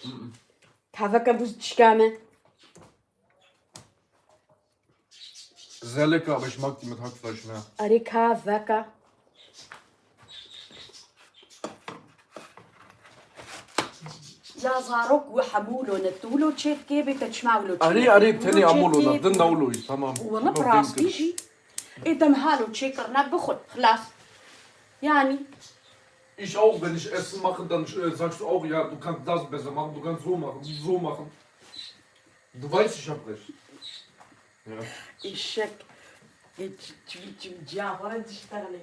كافكا بوز تشكامه Sehr lecker, aber ich mag die mit Hackfleisch mehr. أريكا فاكا لا زاروك وحمولو نتولو تشيت كيبي تشماولو Ari, teni amolo, dann naulo ich, tamam. والله براس يجي إذا مهالو تشيكر نبخد خلاص يعني Ich auch, wenn ich Essen mache, dann sagst du auch, ja, du kannst das besser machen, du kannst so machen, so machen. Du weißt, ich hab recht. Ja. الشك تجا ورا تشتغلي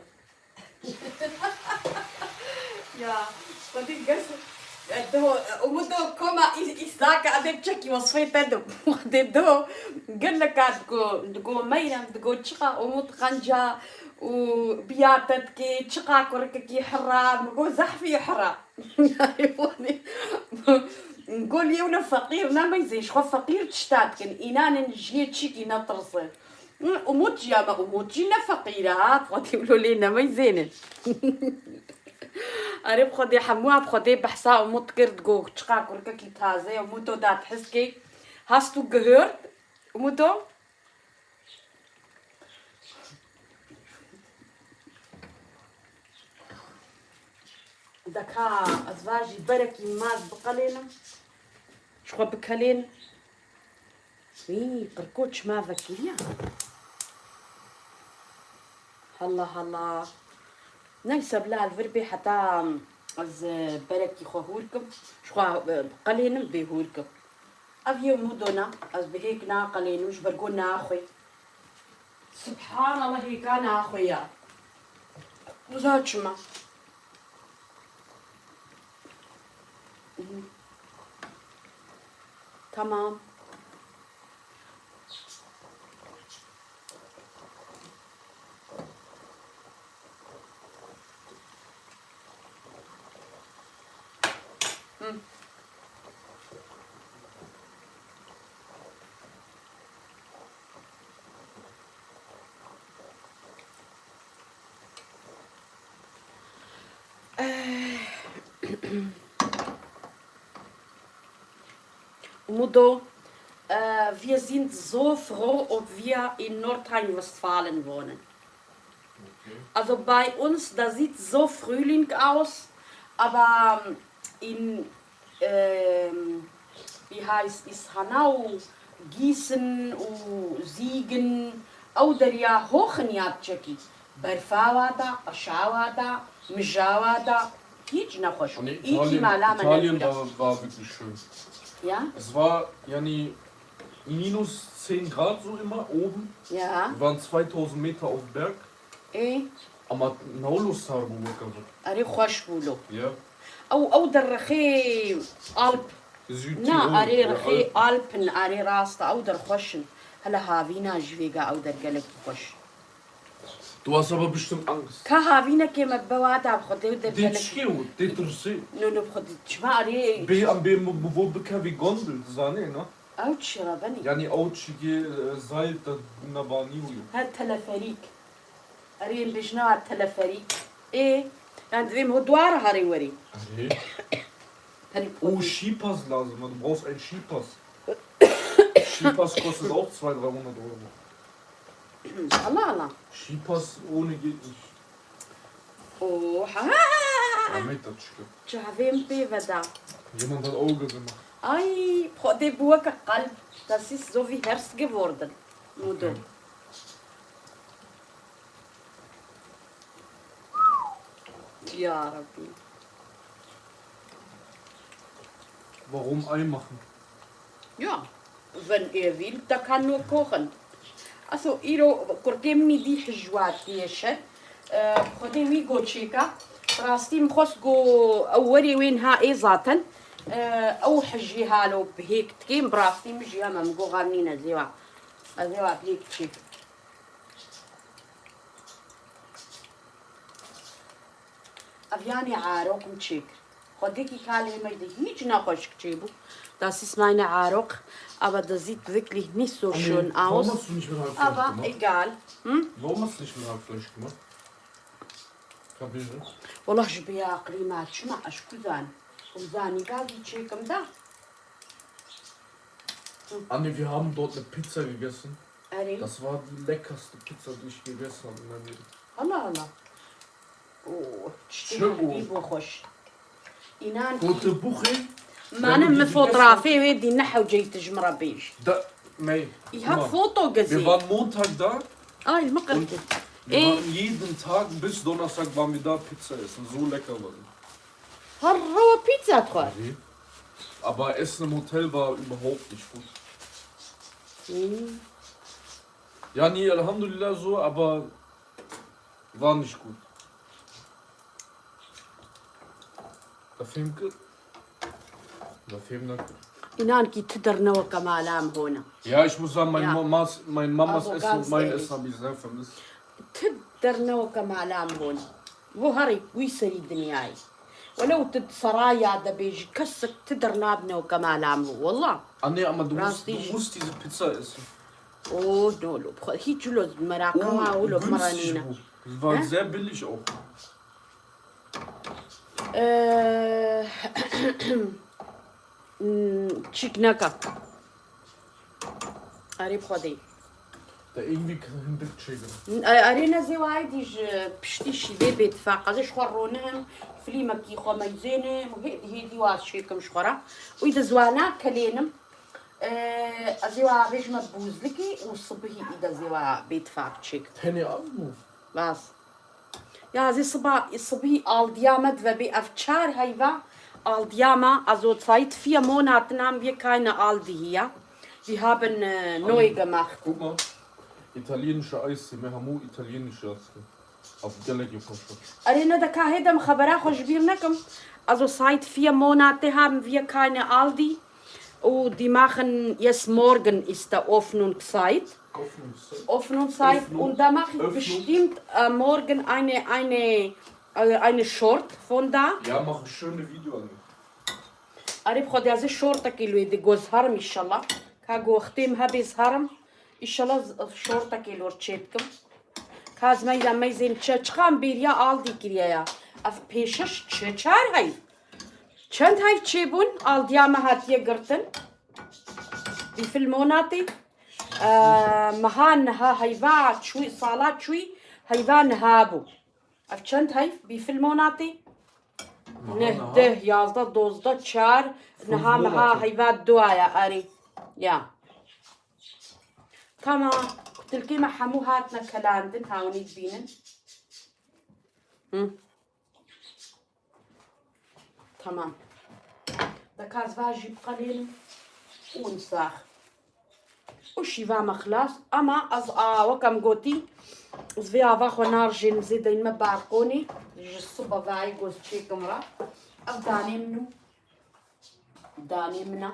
يا قدي قص دو ومدو كوما إساك أدب تشكي وصفيت دو دو قال لك دقو ميرم دقو تشقا ومد خنجا وبياتت كي تشقا كورك كي حرام نقول زحفي حرام نقول يولا فقير نا ما يزيش خو فقير تشتات كن إنان نجي تشيكي نطرصي أموت يا ما أموت جينا فقيرة ها بخدي يقولوا لينا ما يزينن أنا بخدي حموها بخدي بحسا أموت كرد جو تشقا كورك كي تازي أموتو دا تحسكي hast du gehört أموتو دكا أزواجي بركي ماز بقلينا شو بكلين قركوتش ما فكريا هلا هلا نيسب لا الفربي حتى از بركي خوهوركم شو بقلين بيهوركم أبي مدونا از بهيك ناقلين وش برقونا أخوي سبحان الله هيك أنا أخويا وزاتشما تمام Mudo, wir sind so froh, ob wir in Nordrhein-Westfalen wohnen. Okay. Also bei uns, da sieht so Frühling aus, aber in, wie heißt es, Hanau, Gießen, Siegen, oder ja Hochenjadcheki, Berfawada, Aschawada, Mjawada, Kitschna Khosh. Italien war wirklich schön. Ja? Es war ja nie minus 10 Grad so immer oben. Ja. Wir waren 2000 Meter auf Berg. Aber Naulo Sarbu أري خوش بولو. Ja. أو در رخي ألب. نا أري رخي ألبن أري راستا أو در خوشن. هلا هافينا جويجا أو در قلب خوش. Du hast aber bestimmt Angst. كهافينا كيما بوادا بخدي ودر Die قلب. Tschio, die Trussi. نو بخدي شما أري. Wo bekam wie Gondel, Sahne, ne? أو تشربني. Yani Autschige Seil, da war nie. هاد تلفريك. أري بجنا تلفريك. إيه. عندهم هدوار هاري وري. Oh, Skipass, Lase, man, du brauchst einen Skipass. Skipass kostet auch 200-300 Euro. الله الله. Skipass ohne geht nicht. Oh, ha. Ja, mit das stimmt. Chavim Pevada. Jemand hat Auge gemacht. Ei, die Burke Kalb, das ist so wie Herz geworden. Mudo. Ja, Rabbi. Warum Ei machen? Ja, wenn er will, der kann nur kochen. Also, iro, كركم ميدي حجوات ديشت خدي ميجو تشيكا راستي مخص جو أولي وينها إيه ذاتا أو حجيها لو بهيك تكيم براستي مجيها ممجو غامنين زيوا بهيك تشيك أفياني عاروك متشيك خديكي كالي مجدي هيج ناقش كتشيبو Das ist meine Arok, aber das sieht wirklich nicht so schön aus. Warum hast du nicht mit Hackfleisch Aber gemacht? egal. Warum hast du nicht mit Hackfleisch gemacht? Kapiere? والله جبيها قريمات شمع اشكو زان وزاني قاعد يتشيكم ده Anni, wir haben dort eine Pizza gegessen. اري Das war die leckerste Pizza, die ich gegessen habe in meinem Leben. الله الله اوه تشتي شو؟ حبيب وخش إنان Gute Buche. ما أنا من فوتوغرافي ويدي نحو جيت جمرة بيج Da, May. Ich guck hab mal, Foto Wir gesehen. waren Montag da المقرة und wir waren jeden Tag bis Donnerstag waren wir da Pizza essen. So lecker war die. هالروا بيتزا تخوات Aber Essen im Hotel war überhaupt nicht gut. Ja, nee, Alhamdulillah so, aber war nicht gut. Da fehlt إنان كي تدرنا وكمالام هنا Ja, ich muss sagen, mein Mamas Also Essen ganz und mein ehrlich. Essen habe ich sehr vermisst. تدرنا وكمالام هنا وهري ويسري دنياي ولو تتصرايا دا بيجي كسك تدرنا ابنا وكمالام والله Ah nee, aber du Rastig. musst diese Pizza essen. اوه دولو هي جلوز مراكما ولو günstig. مرانينا Bro. Die waren Hä? sehr billig auch. تشيكناكا قريب خدي Da irgendwie kein Bildschirm. أرينا زي وايديج بشتيش ذي بيت فاقة زي شخورونهم فليما كي خو ميزينهم وهيدي واس شيكم شخورا وإذا زوانا كلينم زيوا بيج مبوز لكي وصبهي إذا زيوا بيت فاق شيك Penny Abend. بس يا زي صبي الديامت وبي أفشار هيفا الدياما also seit 4 Monaten haben wir keine Aldi hier. Wir haben neu gemacht. Guck mal. Italienische Eis, wir haben italienische Eis. Auf Delegio Posto. أرينا دكا هيدا مخبرة خوش بيرنكم. Also seit 4 Monaten haben wir keine Aldi. Und die machen jetzt morgen ist der Öffnungszeit. Öffnungszeit. Und da mache ich bestimmt morgen eine Short von da. Ja, mach ein schönes Video an. أريب خدي هذا شورتة كيلو يدي جوز هرم إن شاء الله كاجو ختم هبيز هرم إن شاء الله شورتة كيلو رتشيتكم كاز ما إذا ما يزين تشخام بيريا آلدي كريا أف بيشش تشار هاي چند هاي تشيبون آلديا ما هاتيه قرتن في الموناتي مهان ها هيفا شوي صالات شوي هيفا نهابو أف چند هاي بفيلموناتي نهده يازده دوزده چار نها مها هيفات دوايا أري يا تمام قلت ما حمو هاتنا كلاندن هاوني تبينن تمام دكاز فاجي بقليل ونساخ وشي فاما خلاص أما أز وكم قوتي زفيا فاخو نارجي نزيد ما بارقوني الصبا فاي قوز تشي كمرا أفداني منو داني منا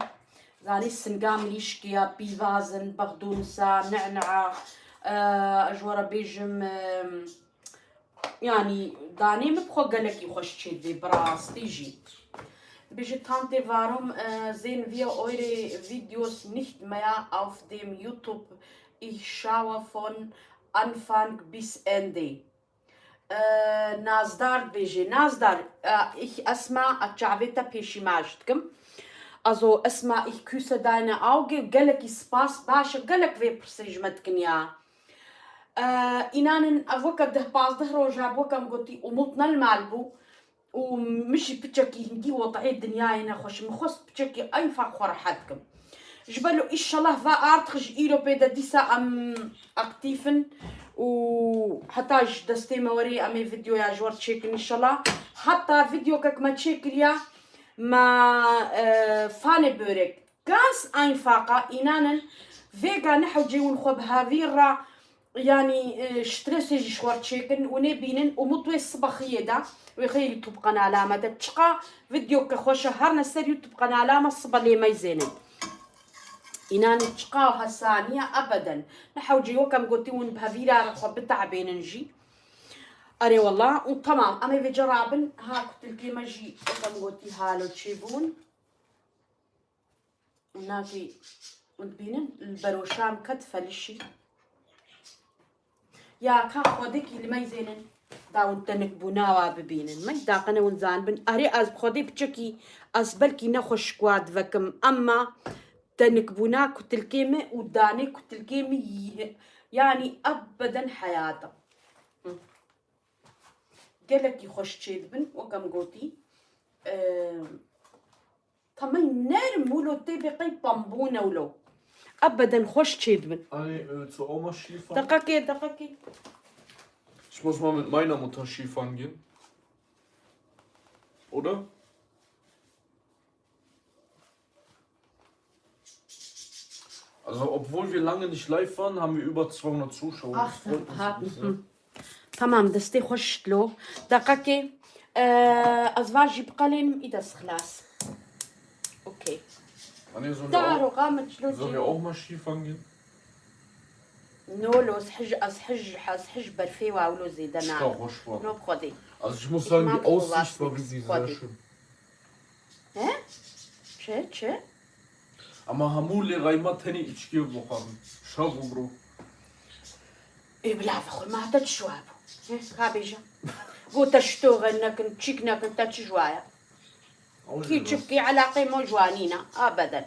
زاني السنقام ليشكيا بيفازن بغدونسا نعنعة أجورا بيجم يعني داني مبخو قالك يخش تشي براس تيجي Bitte Tante, warum sehen wir eure Videos nicht mehr auf dem YouTube? Ich schaue von Anfang bis Ende. Nazdar بيجي Nazdar ich اسمع اتشعبتا بيشيماجتكم also اسمع ich küsse deine Augen قالك سباس باشا قالك في برسيجمتكن يا إنان أفوك ده باز ده روجا بوكم قلتي ومطنا المالبو ومش بتشكي هندي وطعي الدنيا هنا خوش مخص بتشكي أي فاخور حدكم جبلو إن شاء الله فأرتخش إيرو بيدا ديسا أم أكتيفن وحتى دستي موري أمي فيديو يا جوار تشيكن إن شاء الله حتى فيديو كك ما تشيكل يا ما فاني بورك كاس أين فاقة إنانا فيجا نحو جيون خوب هافيرا يعني شترسي شوار تشيكن ونبينن ومطوي الصباخية دا ويخي يوتيوب قناة علامة تشقى فيديو كخوشة هرنا سر يوتيوب قناة علامة الصبا اللي ما يزينن إنان تشقاو هسانية أبدا نحو جيو كم قلتي ون بهافيرا رخو بتعبين نجي أري والله وتمام أمي في جرابن ها كنت لكي مجي كم قلتي هالو تشيبون وناكي ونبينن البروشام كتفة للشي يا كا خودك اللي ما يزينن داون تنك بناوا ببينن ما يداقنا ونزان بن أري أز بخودي بتشكي أز بلكي نخش كواد فكم أما تنك بنا كتلكيمة وداني كتلكيمة يعني أبدا حياته قالك يخش تشيد بن وكم قوتي طمي نار مولو تبقي بامبونا ولو أبدا خوش تشيد بن Anni, zur Oma Skifahren? دقيقة Ich muss mal mit meiner Mutter Skifahren gehen. Oder? Also, obwohl wir lange nicht live waren, haben wir über 200 Zuschauer. Ach, Das freut uns ein bisschen. تمام دستي خشت له دقيقة أزواجي بقلم إدس خلاص أوكي Anni, دارو قامت sollen wir جلوجي auch mal Skifahren gehen? نولو أسحج برفي واولو زيدنا Roche war. نو بخدي Also, ich muss Ich sagen, mag die Aussicht sowas war nicht. wirklich Freut sehr dich. schön. چه Ama hamule rayma teni içkiye bakalım. Şabu bro. بلا فخر ما هتا تشوابو خابيجا قوت اشتوغل نكن تشيكنا كنت تشجوايا كي تشكي على قيمة جوانينا أبدا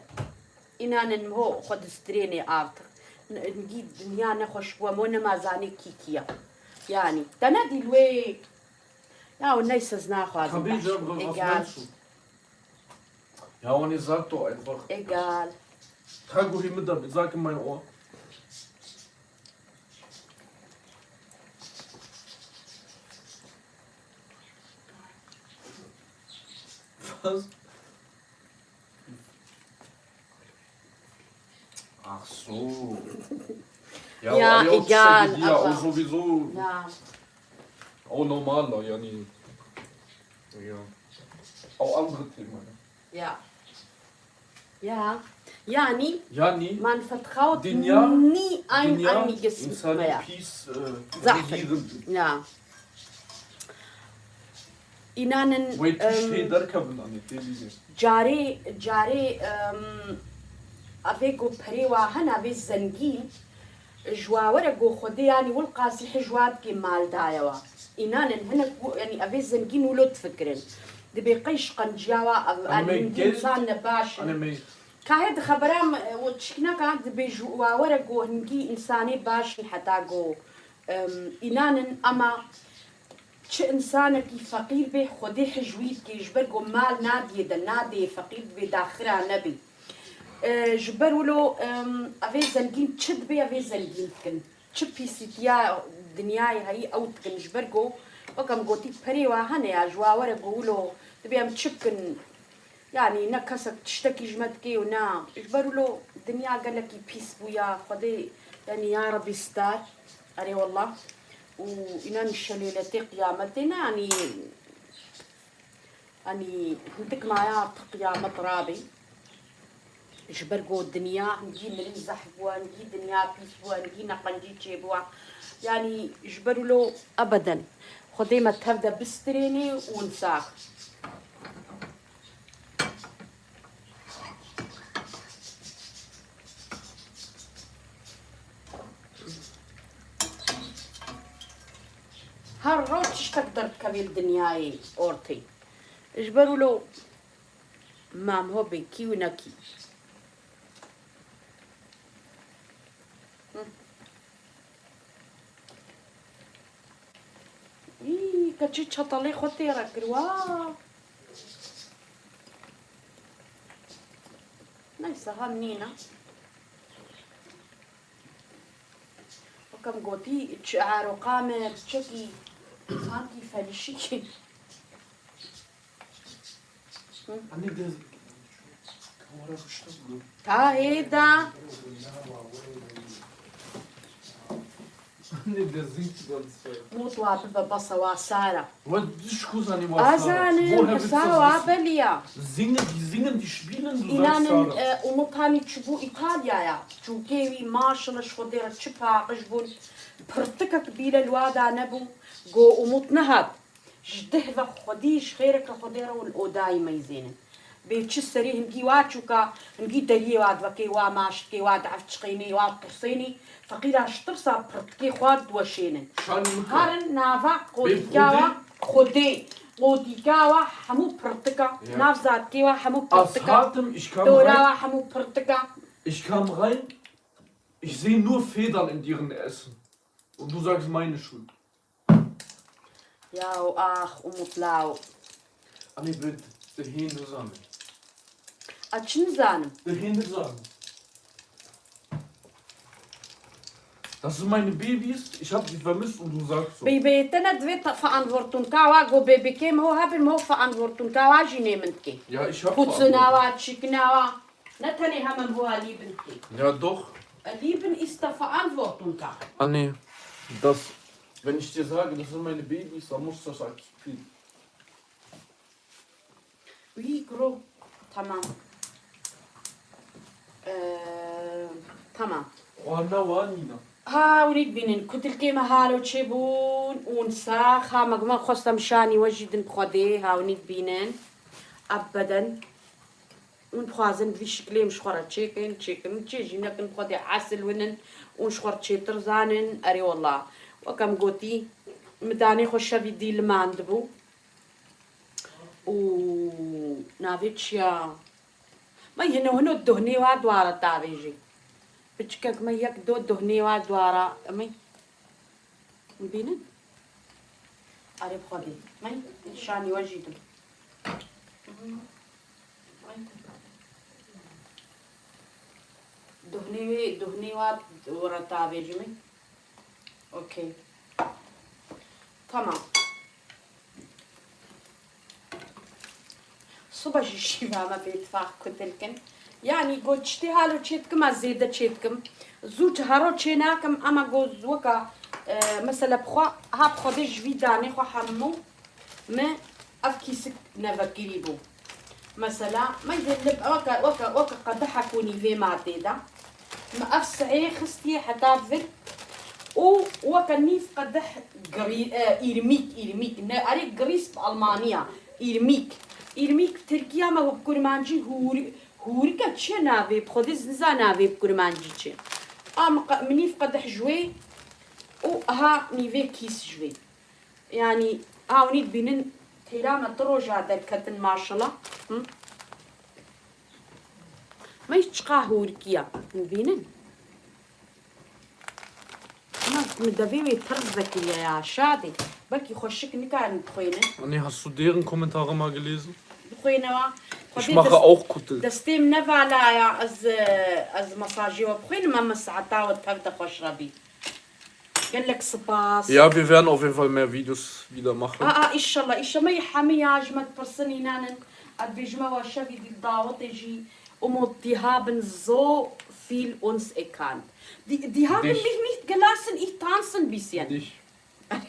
إنا نمهو خد ستريني آرتر نجيب دنيا نخش ومونا ما زاني كيكيا يعني تنادي الوي Ja, und nächstes nachweisen. Kabija, was Egal. meinst du? Ja, und ihr sagt doch einfach. Egal. Tango hier mit damit, sag in mein Ohr. Was? Ach so. Ja, Ja, aber auch egal, Psychedelia, aber- auch sowieso. Ja. Auch normaler, ja nie. Ja. Auch andere Themen. Ja. Ja. Yani Ja, nie. man vertraut Dünya- nie Dünya einiges insan mehr. peace Zaten. regieren. Ja. İnanın Wait, şey derken bundan deli. جاري افيكو بريوا هنا في الزنقين جواورا جو خدي يعني والقاسي حجوات كي مال دايوا إنان هنا يعني افي الزنقين ولو تفكرن دبي قيش قنجاوا الانسان نباش Anne May. كاهد خبرام وتشكنا كاهد دبي جواورا جو هنجي انساني باش حتى جو إنان اما چه انسانك فقير به خودي حجويت كي جبر جو مال نادي دا نادي فقير به داخرها نبي جبر ولو افي زنقين تشد بي افي زنقين تكن تشبي سيتيا دنياي هاي او تكن جبر جو وكم قوتي بريوا هنا يا جواورا قولو تبي ام تشكن يعني نكسك تشتكي جمدكي ونا جبر ولو الدنيا قال لك بيس بويا خودي يعني يا ربي ستار اري والله وإنان الشليلة قيامتنا يعني هندك معايا قيامة رابي جبرقو الدنيا نجي نريزح بوا نجي دنيا بيس بوا نجي نقنجي تشيبوا يعني جبروا له أبدا خدي ما تبدا بستريني ونساق هالروتش تقدر تكبيل دنياي أورتي اجبروا له مام هو بكي ونكي كتشي تشطلي خوتي ركروا نايسة منينة وكم قوتي تشعر قامة تشكي سانتي فالشي Anne, der Kamera gestorben. تا هيدا Anne, der singt die ganze Zeit. موت وابل ببصة واسارة Aber die Schuss an die Wasser. أزاني Woher willst du بسا das wissen? وابليا Die spielen, du إنان sagst Sarah. ومطاني تشبو إيطاليا يا شو كيوي ماشلة شو ديرة تشبها قشبون برتكة كبيرة الوادا نبو جو ومط نهد جده خديش خيرك خديرة والأوداي ميزين بيتشسري هنجي واتشوكا هنجي دري واد وكي وا ماشكي واد عفتشقيني واد قرصيني فقيرا شترسا برتكي خواد وشينن هارن نافا قوديكاوا خدي قوديكاوا حمو برتكا ناف زاركيوا حمو Aus برتكا hartem, ich kam دوراوا rein, حمو برتكا ich kam rein, ich sehe nur Federn in deren Essen. Und du sagst meine Schuld. ياو آخ ومطلاو Anne, bitte, der Hände zusammen. أتشن زانم Der Hände zusammen. Das sind meine Babys, ich habe sie vermisst und du sagst so. بيبيتنا دويت فأنورتون كاوا جو بيبي كيم هو هابن مو فأنورتون كاوا جيني منتكي Ja, ich habe بوتسناوا تشيكناوا نتني هم هو ليبنتكي Ja, doch. Lieben ist der Verantwortung da. Anne, das, wenn ich dir sage, das sind meine Babys, dann musst du das akzeptieren. Oui, gros. تمام. تمام. وأنا وانينا. ها ونيد بينن كنت الكيمة هالو تشيبون ونساخ ها مقما خصة مشاني وجدن بخدي ها ونيد بينن أبدا ونبخازن في شكلي مشخورة تشيكن تشيجي نكن بخدي عسل ونن ونشخور تشيتر زانن أري والله وكم قوتي مداني خوشة في دي الماندبو و نافيتش يا ما هنا الدهني وادوارا تابيجي بتشكك ما يك دو الدهني وادوارا مي مبينن أريب خدي مي شاني وجيدو دهني وادوارا تابيجي مي أوكي تمام صبح الشيبة ما بيتفاق كتلكن يعني قلت شتي هالو تشيتكم الزيدة تشيتكم زوج هارو تشيناكم أما قوز وكا مثلا بخوا ها بخوا ديج فيداني خوا حمو ما أفكيسك نفكريبو مثلا ما يدلب وكا قدحا كوني في معتيدا ما أفسعي خستي حتى فل وكا نيف قدح إيرميك أريك غريس بألمانيا إيرميك تركيا ما هو بكرمانجي هوري كتشي نافي بخدي زنزا نافي بكرمانجي تشي منيف قدح جوي وها نيفي كيس جوي يعني ونيد بينن تيراما تروجا دركتن ماشلا ما يتشقا هوركيا بينن ما مدافيوي ترزك يا شادي بلكي خوشك نكان بخوينه Anne, hast du deren Kommentare mal gelesen? بخوينه Ich mache auch Kuttel. Das Team نفعلا يا از مساجي وبخوين ما مسعتا وتبدا خوشربي قال لك سباس Ja, wir werden auf jeden Fall mehr Videos wieder machen. إن شاء الله ما يحمي يا جماعة برسني نانن أدبيجما وشافي دي الدعوة تجي die haben so viel uns erkannt. Die haben Dich. mich nicht gelassen, ich tanze ein bisschen. Dich.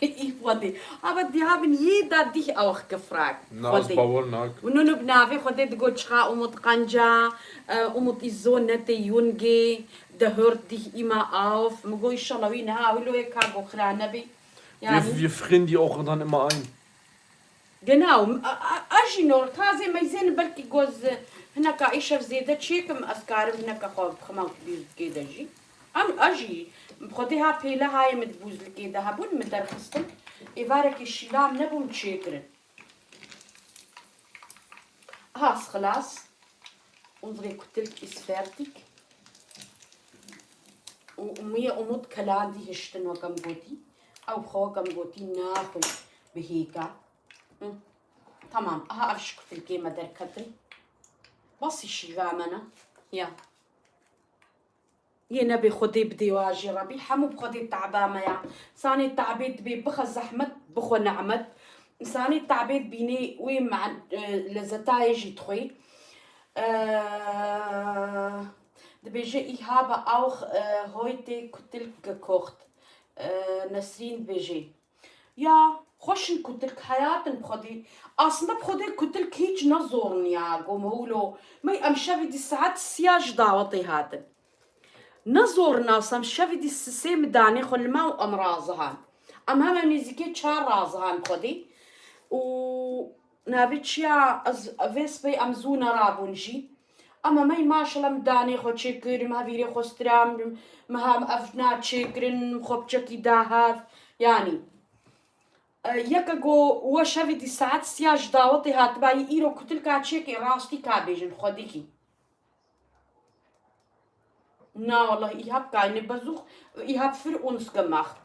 Ich wollte, aber die haben jeder dich auch gefragt. Nas Bauernack. ونونو بنافي خدي تقول شخا ومت قنجا ومت إزون نتي يونجي ده hört dich immer auf مقول إن شاء الله وين ها ولو هيك هاقو خلا نبي يعني Wir frieren die auch dann immer ein. genau أجي نور تازي ما يزين بلكي جوز هناك عيشة في زيدة شيكم أذكار هناك خواب خمام كبير كده جي أجي بخديها بيلا هاي متبوز لكده هبون مدرخستم إبارك الشلام نبون تشيكرن هاس خلاص unsere Kutelk ist fertig ومية أمود كلان دي هشتن وكم بوتي أو خوا كم بوتي ناخل بهيكا تمام ها افشك في الكيمة دركتري بس الشيغامنا يا نبي خدي بدي واجي ربي حمو بخدي تعبامة يا ساني تعبيت بي بخ زحمت بخو نعمت ساني تعبيت بيني وين مع لزتايجي تخوي دبيجي إيهابا أوخ هويتي كتلك كوخت نسرين بيجي يا خوش كتلك حياتن بخدي أصلا بخدي كتلك هيج نزورني يا قوم هولو ما يأمشافي دي ساعات سياج دعوتي هاتن نزور ناسم شافي دي السيم داني خل ما أمراضهان أم هم نزيكي شار رازهان بخدي و نابتشيا أفيس بي أمزونا رابونجي اما ماي ماشلا مداني خو تشكر ما فيري خوسترام ما هم افنا تشكرن خو بچكي داهاف يعني يكاغو وشافي دي ساعات سياج داوتي هات باي ايرو كتلكا تشيكي راستي كابيجن خوديكي نا والله إيهاب كاين بزوخ إيهاب فر أنس gemacht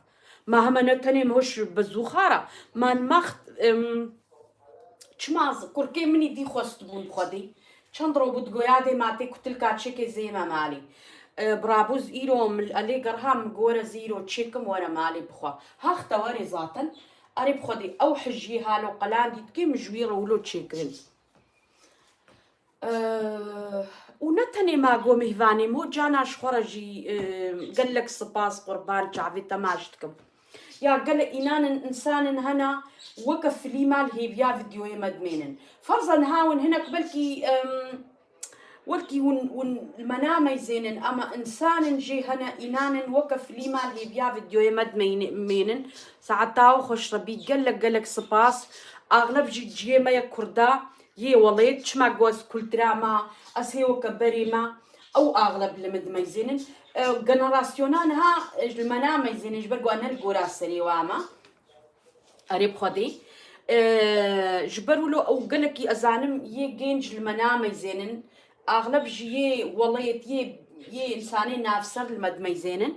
ما هم نتني مش بزوخارة ما نمخت چماز كركي مني دي خوست بون بخدي چندرو بود گویاده ماته کتلکا چک زیما مالی برابوز ایرو مل علی گرهم گور زیرو چکم ورا مالی بخوا هاخت وري ذاتن اري بخدي او حجي هالو قلان دي كي مجوير ولو تشيكرين ونتني ما قوم هفاني مو جاناش خرجي قال لك سباس قربان شعبي تماشتكم يا قال إنان إنسان هنا وقف لي مال هي بيا فيديو مدمينن فرضا هاون هنا قبلكي ولكي ون المنام يزينن أما إنسان جي هنا إنان وقف لي مال هي بيا فيديو مدمينن ساعتاو خوش ربي قال لك سباس أغلب جي ما يكردا يه وليد شما جوز كل دراما أسيو كبريما أو أغلب المدميزينن جنراسيونان ها المنام يزين جبرقو أنا الجورا سري واما قريب خدي جبروا له أو قالك أزانم جينج المنام يزينن أغلب جي والله يه إنساني نافسر المدم يزينن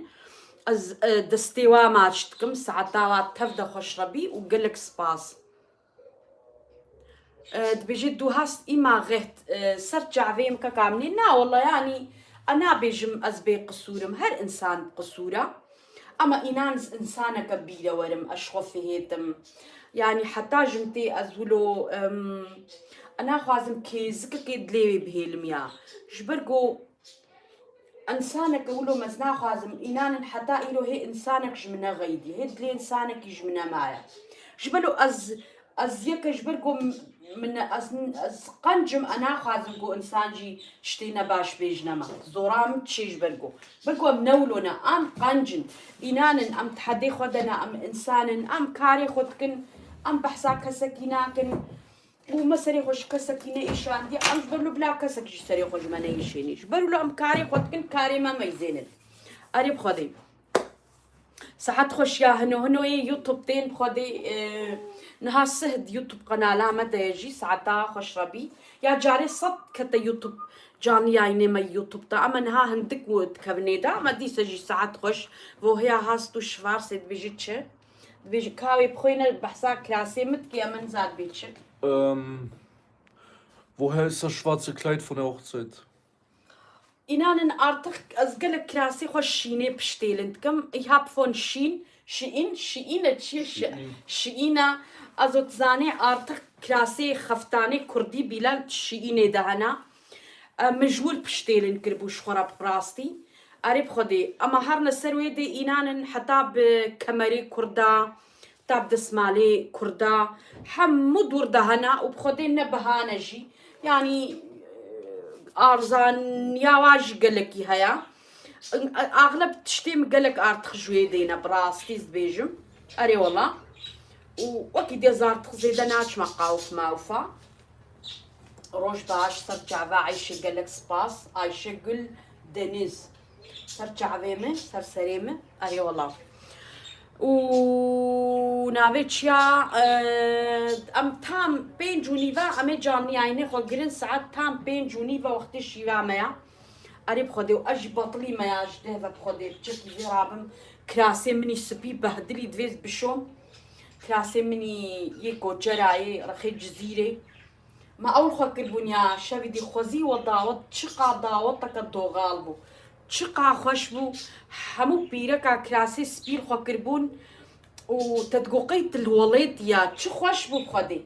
از دستيوا ما شتكم ساعتها تفدا خوش ربي وقالك سباس بجدو هاست إما غهت سرجع فيم كاملين نا والله يعني أنا بيجم أزبي قصورم هر إنسان قصورة أما إنان إنسانة كبيرة ورم أشخف هيتم يعني حتى جمتي أزولو أنا خوازم كي زكا كي دليوي بهيلم يا جبرقو إنسانك ولو مزنا خوازم إنان حتى إلو هي إنسانك جمنا غيدي هي دلي إنسانك جمنا معايا جبلو أز يك جبرقو من از قنجم أنا خازم جو إنسان جي شتينا باش بيجنما زورام تشيج برقو منولونا أم قنجن إنان أم تحدي خدنا أم إنسان أم كاري خدكن أم بحسا كسكيناكن ومسري خوش كسكينة إيشان دي أم جبرلو بلا كسك جسري خوش ما نيشيني جبرلو أم كاري خدكن كاري ما ميزينن أريب خدي ساعات خوش يا هنو يوتيوب تين بخدي نها سهد يوتيوب قناة ما يجي ساعتها خوش ربي يا جاري صد كتا يوتيوب جاني يعني ما يوتيوب تا أما نها هندك ود كبنيدا ما دي سجي ساعات خوش وهي هاستو شوار سيد بيجي تشي بيجي كاوي بخوينا بحسا كراسي متكي أمن زاد بيتشي Woher ist das schwarze Kleid von der Hochzeit? إنان أرتخ أزقلك كراسي خوش شيني بشتيلنتكم إيهاب فون شيئينة شيئينة أزو تزاني أرتخ كراسي خفتاني كردي بلا شيئينة دهنا مجول بشتيلن كربوش خراب براستي أريب خدي أما هرنا سروي دي إنان حتى بكمري كردا تاب دسمالي كردا حمود وردهنا وبخدي نبهانا جي يعني أرزان يا واج قالك هيا أغلب تشتيم قالك أرتخ جوي دينا براستي زبيجم أري والله وأكيد يزارتخ زيدناش مقاوف ماوفا روش باش سرجع عايشة قالك سباس عايشة قل دنيز سرجع فيمه سر سريمه أري والله ونافيتشيا ام تام بين جونيفا ام جاني عيني خو جرين ساعات تام بين جونيفا وقت الشيفا مايا اريب خدي واج بطلي مايا جده بخدي تشكي زرابم كراسي مني سبي بهدلي دويز بشوم كراسي مني يكو جراي رخي جزيرة ما أول خوا كربونيا شافي دي خوزي وداوت تشقا داوتك الدو غالبو تشقا خوشبو همو بيركا كراسي سبيل خوا كربون وتدقوقيت الوليد يا تشو خوشبو بخدي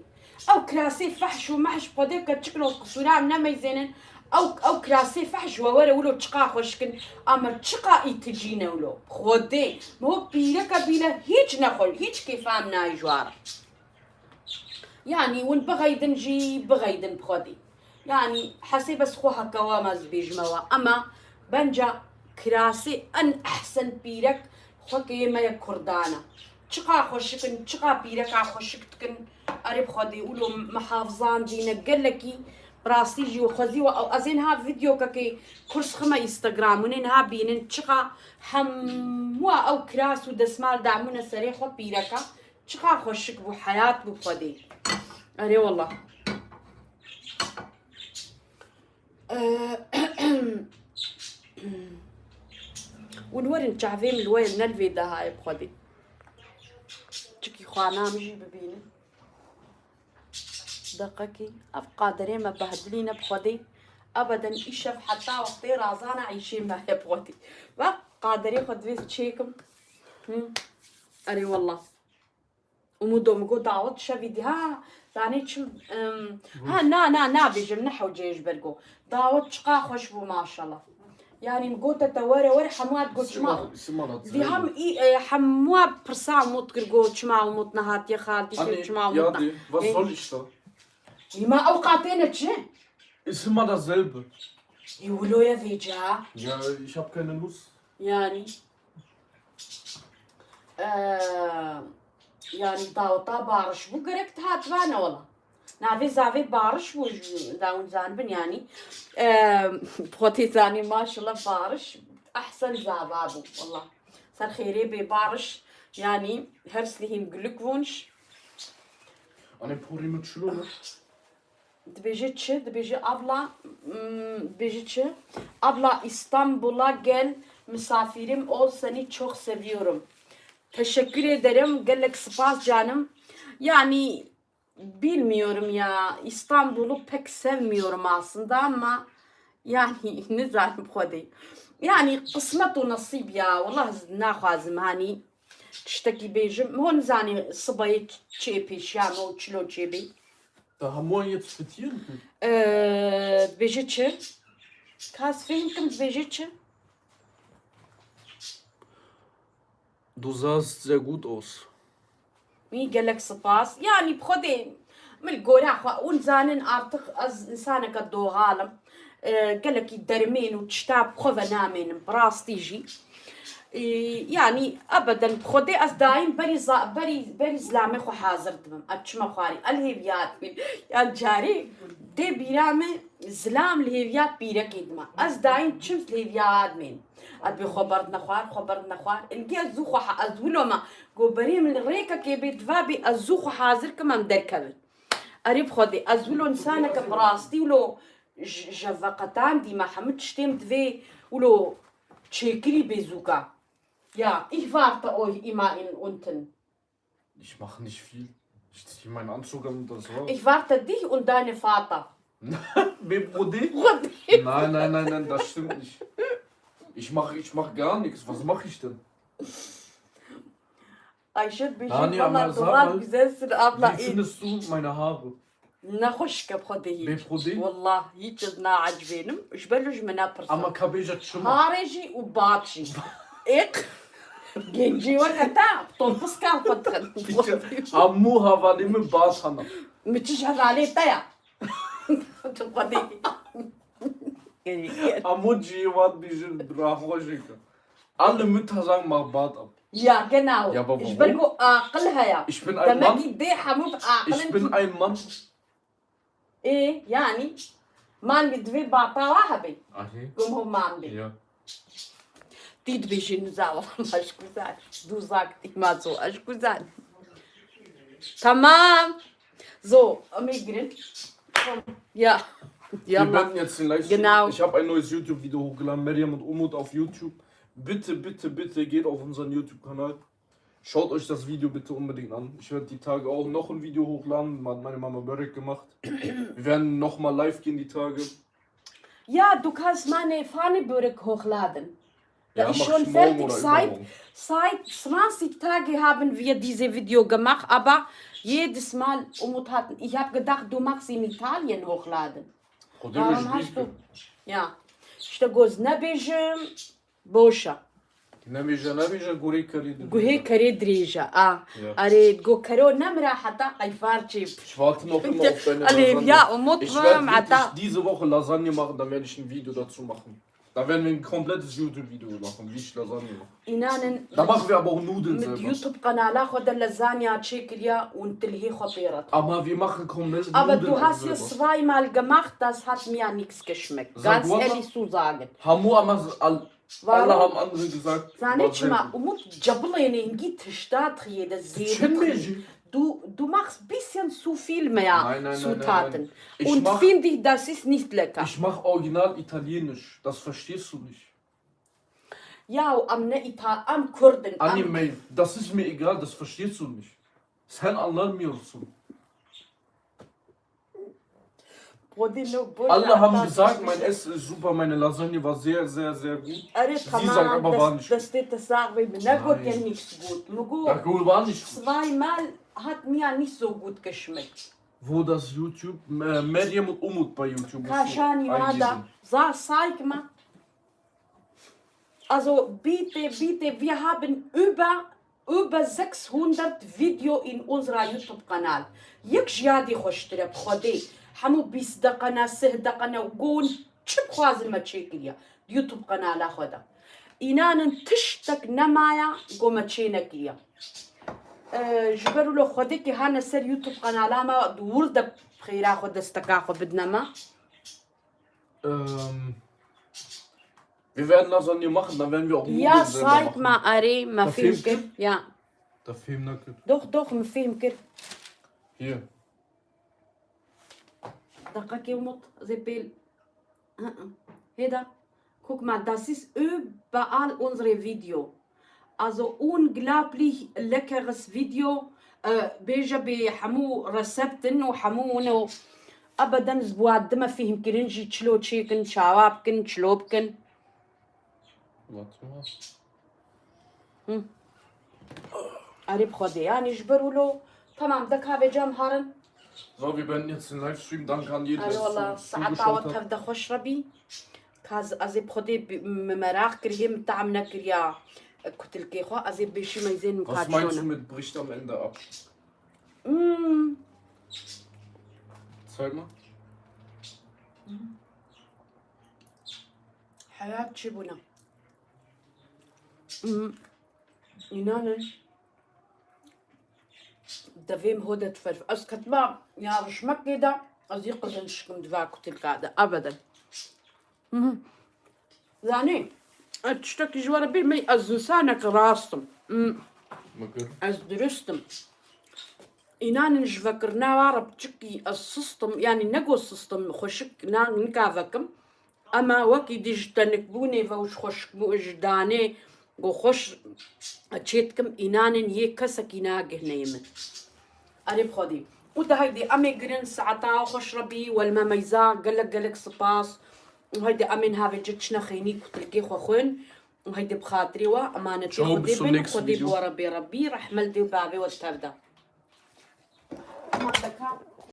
أو كراسي فحش ومحش بخدي كتشكلو قصورا منا ميزينن او كراسي فحش وورا ولو تشقا خوشكن اما تشقا يتجينا ولو خودي ما هو بيلك بيلا هيج نخل هيج كيف عمنا جوار يعني ون بغيدن جي بغيدن بخودي يعني حسي بس خو هكا وامز بيجموا اما بنجا كراسي ان احسن بيرك خوكي ما كردانا تشقا خوشكن تشقا بيرك خوشكتكن قريب خودي ولو محافظان دينا قالكي براستيجي وخزي او ازينها فيديو كاكي كورس خما انستغرام ونينها بينن تشقا حموا او كراس ودسمال دعمونا سريخو بيركا تشقا خوشك بو حياة بو خدي اري والله ونورن تعفيم الوين نلفي ده هاي بخدي تشكي خوانا مجي ببينن دقكي اف قادرين ما بهدلينا بخدي ابدا ايشف حتى وقتي رازانا عايشين ما بخدي قادرين خد فيس تشيكم اري والله ومدو مقو دعوت شافي ها ثاني تشم ها نا بيجي نحو جيش برقو دعوت شقا خوشبو ما شاء الله يعني مقو تتوري وري حموات قلت شما دي هم حموا برسا موت قرقو شما وموت نهات يا خالتي شما وموت Ja, was soll ich da? ما أوقاتنا تشين Ist immer dasselbe. يقولوا يا فيجا Ja, ich habe keine Lust. يعني يعني داوطا بارش بو قرقت هات وانا والله نافي زافي بارش بو داون زانبن يعني بخوتي ثاني ما شاء الله بارش احسن زابابو والله صار خيري ببارش يعني herzlichen Glückwunsch Eine Puri mit Schlunge. دبيجي abla İstanbul'a gel misafirim ol seni çok seviyorum. Teşekkür ederim. Gelek spas canım. Yani bilmiyorum ya İstanbul'u pek sevmiyorum aslında ama yani ne zalim خدي يعني قسمت ونصيب يا والله ناخذ هاني تشتكي بيجم هون زاني صباي تشيبي شامو تشلو تشيبي Da haben wir jetzt frittieren können. بيجيتش كاس فينكم بيجيتش Du sahst sehr gut aus. مي قالك سباس يعني بخدي من القورا ونزانن ارتق از انسانك الدو غالم قالك يدرمين وتشتاب خذ نامين براستيجي يعني ابدا بخدي از دايم بري زلامي خو حاضر دمم اتشما خاري الهيبيات يا جاري دي بيرامي زلام الهيبيات بيرك يدما از دايم تشمس الهيبيات مين ادبي خبرنا خوار انجي ازوخو ازولو ما قبري من الريكا كي بيتفابي ازوخو حاضر كما مدركبن قريب خدي ازولو انسانك براستي ولو جفقتان دي ما حمد شتيم دفي ولو تشيكري بيزوكا Ja, ich warte euch immer in unten. Ich mache nicht viel. Ich ziehe meinen Anzug an und das war's. Ich warte dich und deinen Vater. Brudi? Nein, das stimmt nicht. Ich mach gar nichts. Was mache ich denn? Ayşe bir Hani şey ama bana sag dolar mal, güzelsin abla. Wie findest du meine Haare? نخش بخدي ببخدي؟ والله هيك نا عجبينم ايش بلوش منا برسا Ama kabeja çımı. خارجي وباطشي ايق جنجي ورقتا طنبس كان فتخل Ammu havalimi bağsana. متش هذا عليه تايا تبغدي Ammu civat bijir drahojika. Alle Mütter sagen mach Bart ab. Ja, genau. Ja, aber Ich warum? bin عاقلها يا. Ich bin ein Mann. دي حمود عاقل Ich bin ein Mann. ايه يعني مان بدفي بعطا وهبي Okay. قوم هو مان بي Ja. دي دبيجي نزاوة اش كوزان دو زاكتي ما زو اش كوزان تمام زو اميجرين يا Wir يلا beenden jetzt den Livestream. Genau. Ich habe ein neues YouTube-Video hochgeladen, Meriam und Umut auf YouTube. Bitte geht auf unseren YouTube-Kanal. Schaut euch das Video bitte unbedingt an. Ich werde die Tage auch noch ein Video hochladen. Hat meine Mama Börek gemacht. Wir werden nochmal live gehen die Tage. Ja, du kannst meine Fahne-Börek hochladen. Da Ja, ist mach schon ich morgen fertig. oder Seit übermorgen. 20 Tagen haben wir diese Video gemacht, aber jedes Mal ich habe gedacht, du machst in Italien hochladen. Warum hast du? Ja. Shtagoz nabijem bosha. نبيجا قوري كريد. Guhe kare dreja. Ah. Ja. Are go karo namra hata ayfarchi. Ich warte noch immer auf deine Ale, Lasagne. ja, umut Ich werde mata. wirklich diese Woche Lasagne machen, dann werde ich ein Video dazu machen. Da werden wir ein komplettes YouTube-Video machen, wie ich Lasagne mache. Inanen Da machen wir aber auch Nudeln mit selber. YouTube-Kanal خد اللازانيا تشيكليا وتلهي خطيرة. Aber wir machen komplett Aber Nudeln du hast es selber. zweimal gemacht, das hat mir nichts geschmeckt. Sag Ganz Wallah. ehrlich zu sagen. Hamu alle Warum? haben andere gesagt. war Zanet sehr شما gut. umut جبلين نجيت تشتات خي ده Chimney. Du machst ein bisschen zu viel mehr Nein, Zutaten. nein. Ich Und mach- finde ich, das ist nicht lecker. Ich mache original italienisch. Das verstehst du nicht. Ja, am Kurden. Anime, das ist mir egal, das verstehst du nicht. Sen anlamıyorsun. Alle haben gesagt, mein Essen ist super, meine Lasagne war sehr, sehr, sehr gut. Sie sagen aber, war nicht gut. Das steht das sagen, na gut, ja Nein. nichts gut. Mugo, Ja, gut, war nicht gut. zweimal hat mir nicht so gut geschmeckt. Wo das YouTube, Meryem und Umut bei YouTube. Kashani Mada, zeig mal. Also bitte, wir haben über 600 Video in unserer YouTube-Kanal. يكشيادي خوش ترى بخدي حمو 20 دقنا 6 دقنا وقول شب خوازن ما تشيكليا يوتيوب قناة لاخذها إنان تشتك نمايا قوم تشينك ليا جبروا له خديك هانا سر يوتيوب قناة لاما دور ده بخيرا خد استكاخو بدنا ما Wir werden Lasagne machen, dann werden wir auch Nudeln يا selber صايك machen. ما أري ما Da فيهم filmst كر du? يا Da filmen wir. دوخ ما فيهم كر Hier. دقيقة يومط زي بيل هدا guck mal, das ist überall unsere Video. Also unglaublich leckeres Video. بيجا بحمو رسبتن وحمونه ابدا زبوات ما فيهم كرنجي تشلو تشيكن شوابكن تشلوبكن. Warte mal. قريب خدي يعني يجبروا له تمام دك هذا جام هارن. So, wir beenden jetzt den Livestream. Danke an jeden, der والله ساعات zugeschaut عاود hat. تبدا خوش ربي كاز ازي بخدي مراخ كريم تعمنا كريا كتل كيخو ازي بشي ميزين Was meinst du مكاتشونا. mit bricht am Ende ab? Zeig mal. حياة شبنا. إنانا دفيم هودة تفرف أسكت ما يا رشمك كده أزيق زنشكم دفاكو تلقاده أبدا. يعني تشتكي جوارا بالمي أزنسانك راستم. Mal gucken. از درستم إنان نجفكرنا وارب تشكي السيستم يعني نقو السيستم خوشك نكافكم أما وكي ديجتنك بوني فوش خوشك جداني وخوش تشيتكم إنان يكسك يناقه نيمن أريب خدي وده هيدي أمي قرن ساعتا وخوش ربي والمميزة قلق سباس وهيدي أمين هافي جتشنا خيني كتلقي خوخون وهيدي بخاطري وأمانتي Ciao, bis zum خدي nächsten خدي Video. بوربي ربي رحمل دي بابي والتبدا